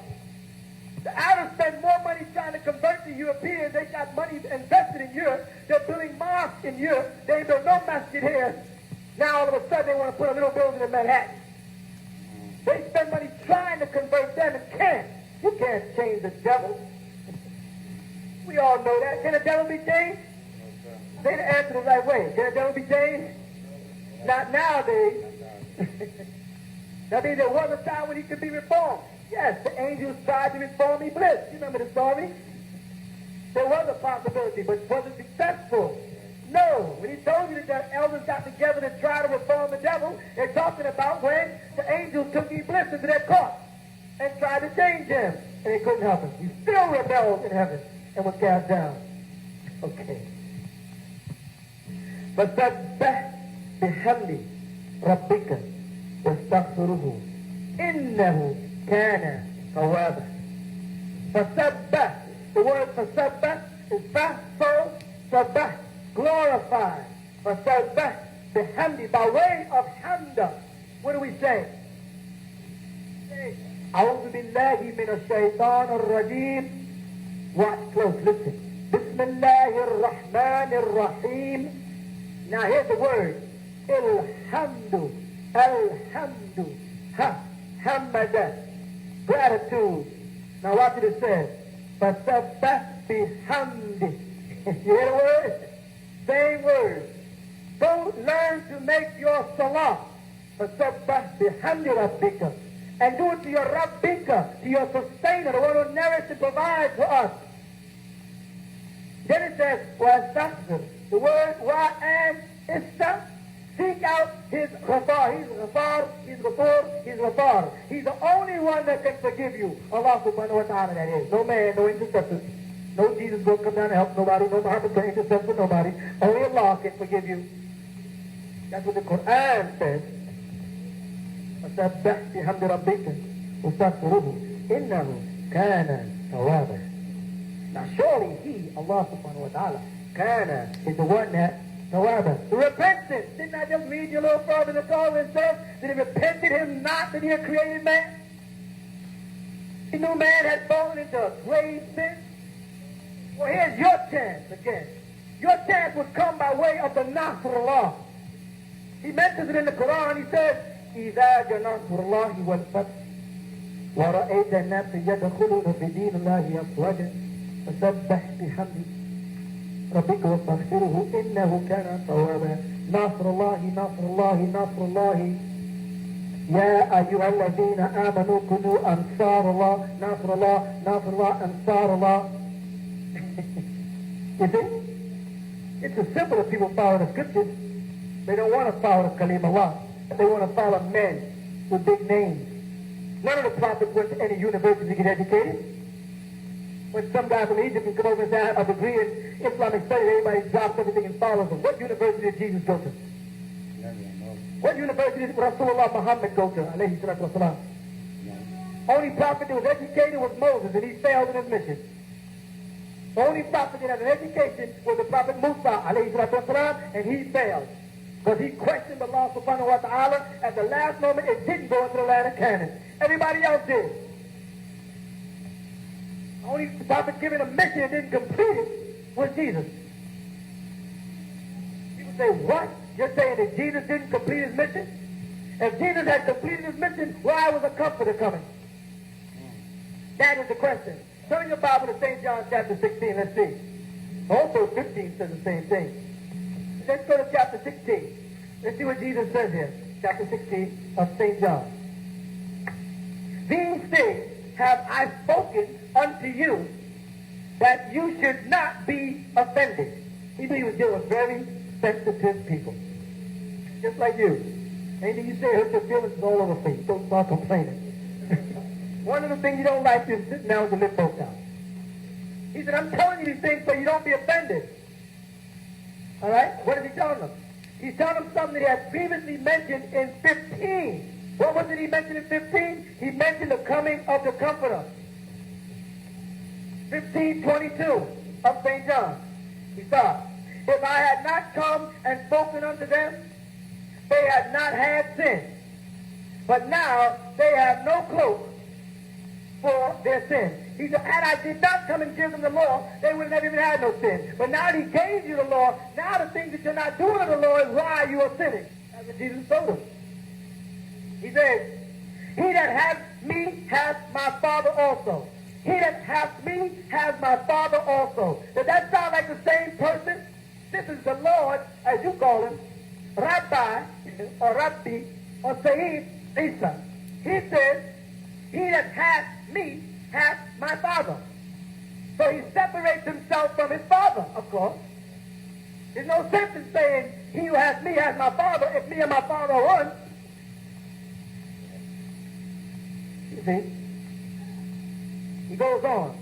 The Arabs spend more money trying to convert the Europeans. They got money invested in Europe. They're building mosques in Europe. They ain't built no masjid here. Now all of a sudden they want to put a little building in Manhattan. They spend money trying to convert them and can't. You can't change the devil. We all know that. Can the devil be changed? Say the answer the right way. Can the devil be changed? Not nowadays. That means there was a time when he could be reformed. Yes, the angels tried to reform Iblis. You remember the story? There was a possibility, but was it successful? No. When he told you that the elders got together to try to reform the devil, they're talking about when the angels took Iblis into their court and tried to change him, and they couldn't help him. He still rebelled in heaven and was cast down. Okay. فَسَبَّحْ بِحَمْدِ رَبِّكَ وَاسْتَغْفِرُهُ إِنَّهُ كَانَ توابا. فَسَبَّحْ. The word فَسَبَّحْ is so sabah, glorified. فَسَبَّحْ بِحَمْدِ, by way of hamda. What do we say? أعوذ بالله من الشيطان الرجيم. Watch close, listen. بسم الله الرحمن الرحيم. Now here's the word. Alhamdu. Alhamdu. Hamada. Gratitude. Now watch what it says. فَسَبَّحْ بِحَمْدِ. You hear the word? Same word. Don't learn to make your salah. فَسَبَّحْ بِحَمْدِ رَبِّكَ. And do it to your Rabbika, to your sustainer, the one who nourishes and provides for us. Then it says, وَاسْتَغْفِرْ. The word wa and ista, seek out his ghafar. He's ghafar, he's ghafur, he's ghafar. He's the only one that can forgive you. Allah subhanahu wa ta'ala, that is. No man, no intercessor. No Jesus will come down and help nobody. No Muhammad can intercede for nobody. Only Allah can forgive you. That's what the Quran says. فَسَبَّحْ بِحَمْدِ رَبِّكَ وَاسْتَغْفِرْهُ إِنَّهُ كَانَ تَوَّابًا. Now surely he, Allah subhanahu wa ta'ala, Kana is the one that tawaba. The repentance. Didn't I just read you a little further to go and say that he repented him not that he had created man? He knew man had fallen into a grave sin. Well, here's your chance again. Your chance would come by way of the Nasrullah. He mentions it in the Quran. He says, إِذَا جَنَصْرُ اللَّهِ وَالْفَتْحِ وَرَأَيْتَ النَّاسَ يَدْخُلُونَ فِي دِينِ اللَّهِ أَفْوَاجًا فَسَبَّحْ بِحَمْدِ ربك واستغفره إنه كان توابا. نصر الله نصر الله نصر الله يا أيها الذين آمنوا كونوا أنصار الله. نصر الله نصر الله أنصار الله. You see? It's as simple as people follow the scriptures. They don't want to follow the Kalim Allah. They want to follow men with big names. None of the prophets went to any university to get educated. When some guy from Egypt can come over and say, a degree in Islamic studies, everybody drops everything and follows him. What university did Jesus go to? What university did Rasulullah Muhammad go to? Alayhi salatu wasalam. Only prophet that was educated was Moses, and he failed in his mission. The only prophet that had an education was the prophet Musa, alayhi salatu wasalam, and he failed. Because he questioned Allah subhanahu wa ta'ala. At the last moment, it didn't go into the land of Canaan. Everybody else did. Only prophet given a mission and didn't complete it was Jesus. say, what? You're saying that Jesus didn't complete his mission? If Jesus had completed his mission, why was a comforter coming? That is the question. Turn your Bible to St. John chapter 16. Let's see. Also 15 says the same thing. Let's go to chapter 16. Let's see what Jesus says here. Chapter 16 of St. John. These things have I spoken unto you, that you should not be offended. He knew he was dealing with very sensitive people. Just like you. Anything you say hurts your feelings all over for you. Don't start complaining. One of the things you don't like is sitting down with the lip broke out. He said, I'm telling you these things so you don't be offended. All right? What is he telling them? He's telling them something that he had previously mentioned in 15. What was it he mentioned in 15? He mentioned the coming of the Comforter. 15:22 of St. John. He starts. If I had not come and spoken unto them, they had not had sin. But now they have no cloak for their sin. He said, and I did not come and give them the law, they would have never even had no sin. But now that he gave you the law, now the things that you're not doing of the law is why you are sinning. That's what Jesus told them. He said, he that has me has my Father also. He that has me has my Father also. Does that sound like the same person? This is the Lord, as you call him, Rabbi, or Rabbi, or Sayyid Isa. He says, he that has me has my Father. So he separates himself from his Father, of course. There's no sense in saying, he who has me has my Father, if me and my Father are one. You see? He goes on.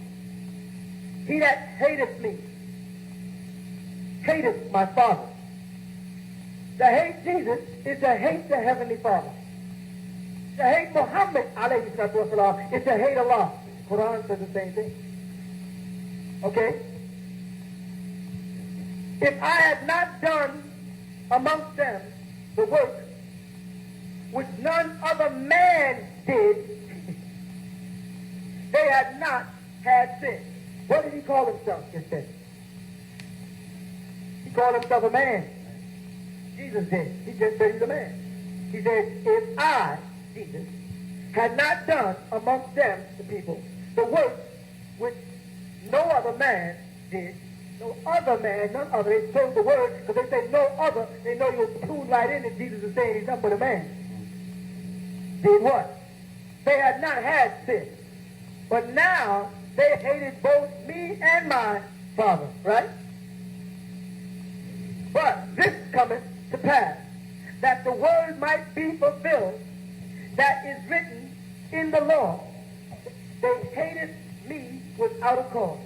He that hateth me hateth my Father. To hate Jesus is to hate the Heavenly Father. To hate Muhammad, alayhi salatu wasalam, is to hate Allah. Quran says the same thing. Okay? If I had not done amongst them the work which none other man did, they had not had sin. What did he call himself just then? He called himself a man. Jesus did. He just said he's a man. He said, if I, Jesus, had not done amongst them, the people, the work which no other man did, no other man, none other, they chose the word, because they say no other, they know you'll tune right in that Jesus is saying he's nothing but a man. Did what? They had not had sin. But now they hated both me and my Father, right? But this cometh to pass, that the word might be fulfilled, that is written in the law. They hated me without a cause.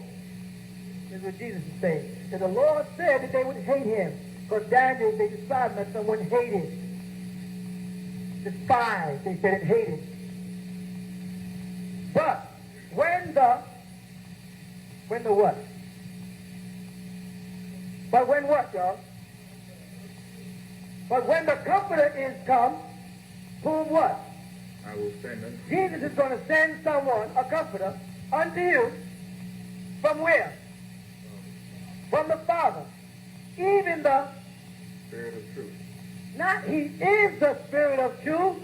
This is what Jesus is saying. That the Lord said that they would hate him. Because Daniel, they described him as someone hated. Despised, they said it hated. But when the what? But when what, y'all? But when the Comforter is come, whom what? I will send unto you. Jesus is going to send someone, a Comforter, unto you. From where? From the Father. Even the Spirit of truth. Not he is the Spirit of truth,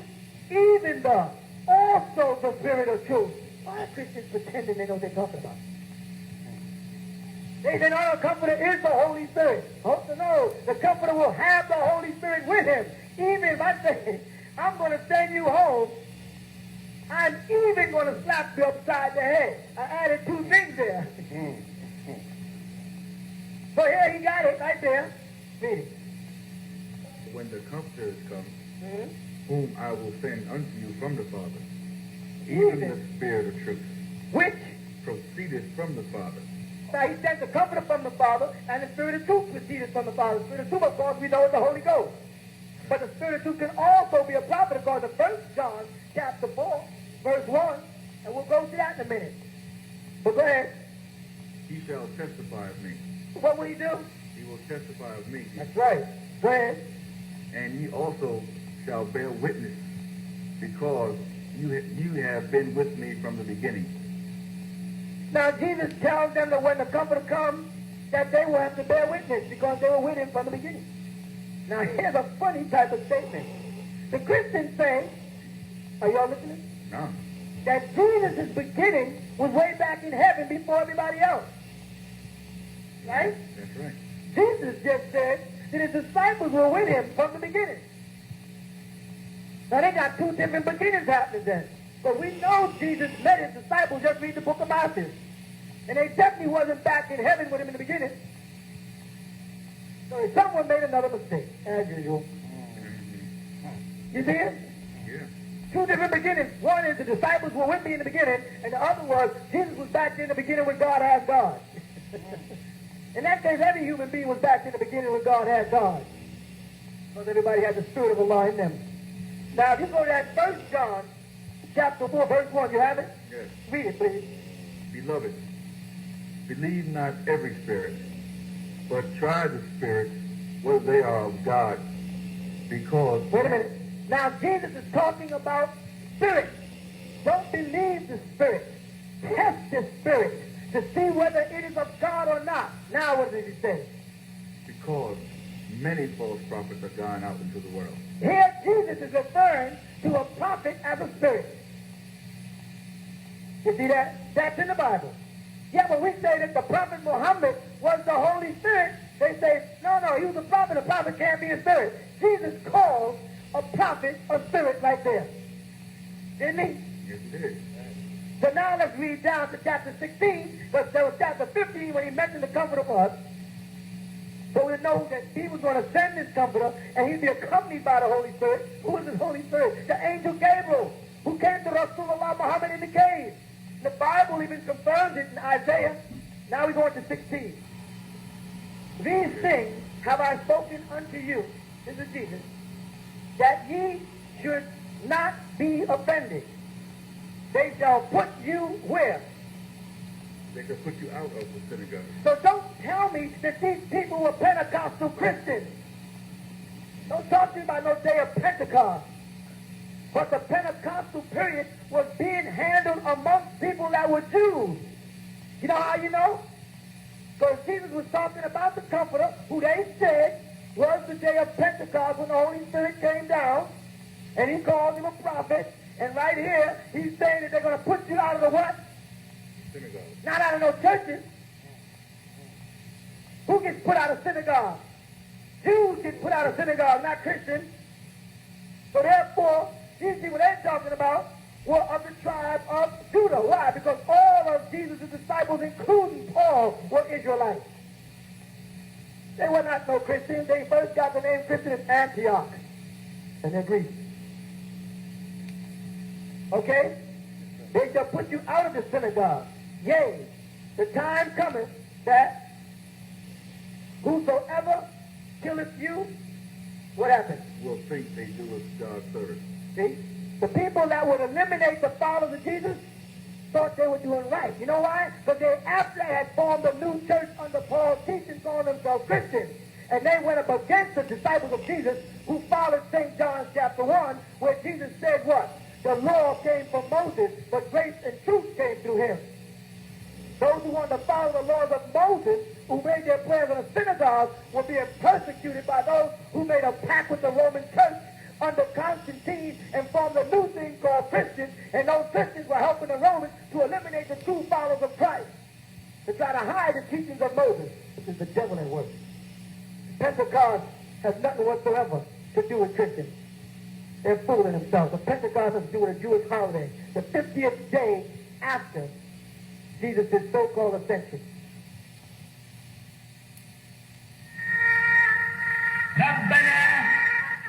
even the also the Spirit of truth. Why are Christians pretending they know what they're talking about? They say, no, the Comforter is the Holy Spirit. Oh, no, the Comforter will have the Holy Spirit with him. Even if I say, I'm going to send you home, I'm even going to slap you upside the head. I added two things there. So here he got it right there. Read it. When the Comforter is come, whom I will send unto you from the Father, even the Spirit of truth, Which? proceedeth from the Father. Now he sent the Comforter from the Father, and the Spirit of truth proceeded from the Father. The Spirit of truth, of course, we know is the Holy Ghost. But the Spirit of truth can also be a prophet, according to 1 John chapter 4, verse 1. And we'll go to that in a minute. But go ahead. He shall testify of me. What will he do? He will testify of me. That's right. Go ahead. And ye also shall bear witness, because you have been with me from the beginning. Now Jesus tells them that when the Comforter comes, that they will have to bear witness, because they were with him from the beginning. Now, here's a funny type of statement. The Christians say, are y'all listening? No. That Jesus' beginning was way back in heaven before everybody else. Right? That's right. Jesus just said that his disciples were with him from the beginning. Now, they got two different beginnings happening then. But we know Jesus met his disciples. Just read the book of Matthew. And they definitely wasn't back in heaven with him in the beginning. So someone made another mistake, as usual. You see it? Yeah. Two different beginnings. One is the disciples were with me in the beginning, and the other was Jesus was back there in the beginning when God had God. In that case, every human being was back in the beginning when God had God. Because everybody had the Spirit of Allah in them. Now, if you go to that 1 John, chapter 4, verse 1, you have it? Yes. Read it, please. Beloved, believe not every spirit, but try the spirits whether they are of God, because... Wait a minute. Now, Jesus is talking about spirit. Don't believe the spirit. Test the spirit to see whether it is of God or not. Now, what does he say? Because many false prophets are gone out into the world. Here, Jesus is referring to a prophet as a spirit. You see that? That's in the Bible. Yeah, but we say that the prophet Muhammad was the Holy Spirit. They say, no, he was a prophet. A prophet can't be a spirit. Jesus called a prophet a spirit right there. Didn't he? Yes, he did. So now let's read down to chapter 16, because there was chapter 15 when he mentioned the Comforter for us. So we know that he was going to send this Comforter, and he'd be accompanied by the Holy Spirit. Who was this Holy Spirit? The angel Gabriel, who came to Rasulullah Muhammad in the cave. The Bible even confirms it in Isaiah. Now we go into 16. These things have I spoken unto you, this is Jesus, that ye should not be offended. They shall put you where? They could put you out of the synagogue. So don't tell me that these people were Pentecostal Christians. Don't talk to me about no day of Pentecost. But the Pentecostal period was being handled amongst people that were Jews. You know how you know? Because Jesus was talking about the Comforter, who they said was the day of Pentecost when the Holy Spirit came down, and he called him a prophet. And right here, he's saying that they're going to put you out of the what? Synagogue. Not out of no churches. Who gets put out of synagogue? Jews get put out of synagogue, not Christians. So therefore, these people they're talking about were of the tribe of Judah. Why? Because all of Jesus' disciples, including Paul, were Israelites. They were not no Christians. They first got the name Christian in Antioch. And they're Greek. Okay? They shall put you out of the synagogue. Yea, the time cometh that whosoever killeth you, what happens? Will think they do as God's service. See? The people that would eliminate the followers of Jesus thought they were doing right. You know why? Because they, after they had formed a new church under Paul's teaching, calling themselves Christians, and they went up against the disciples of Jesus who followed St. John chapter 1, where Jesus said what? The law came from Moses, but grace and truth came through him. Those who wanted to follow the laws of Moses, who made their prayers in a synagogue, were being persecuted by those who made a pact with the Roman church under Constantine and formed a new thing called Christians, and those Christians were helping the Romans to eliminate the true followers of Christ, to try to hide the teachings of Moses, which is the devil at work. Pentecost has nothing whatsoever to do with Christians. They're fooling themselves. The Pentecost has to do with a Jewish holiday, the 50th day after Jesus' so-called ascension.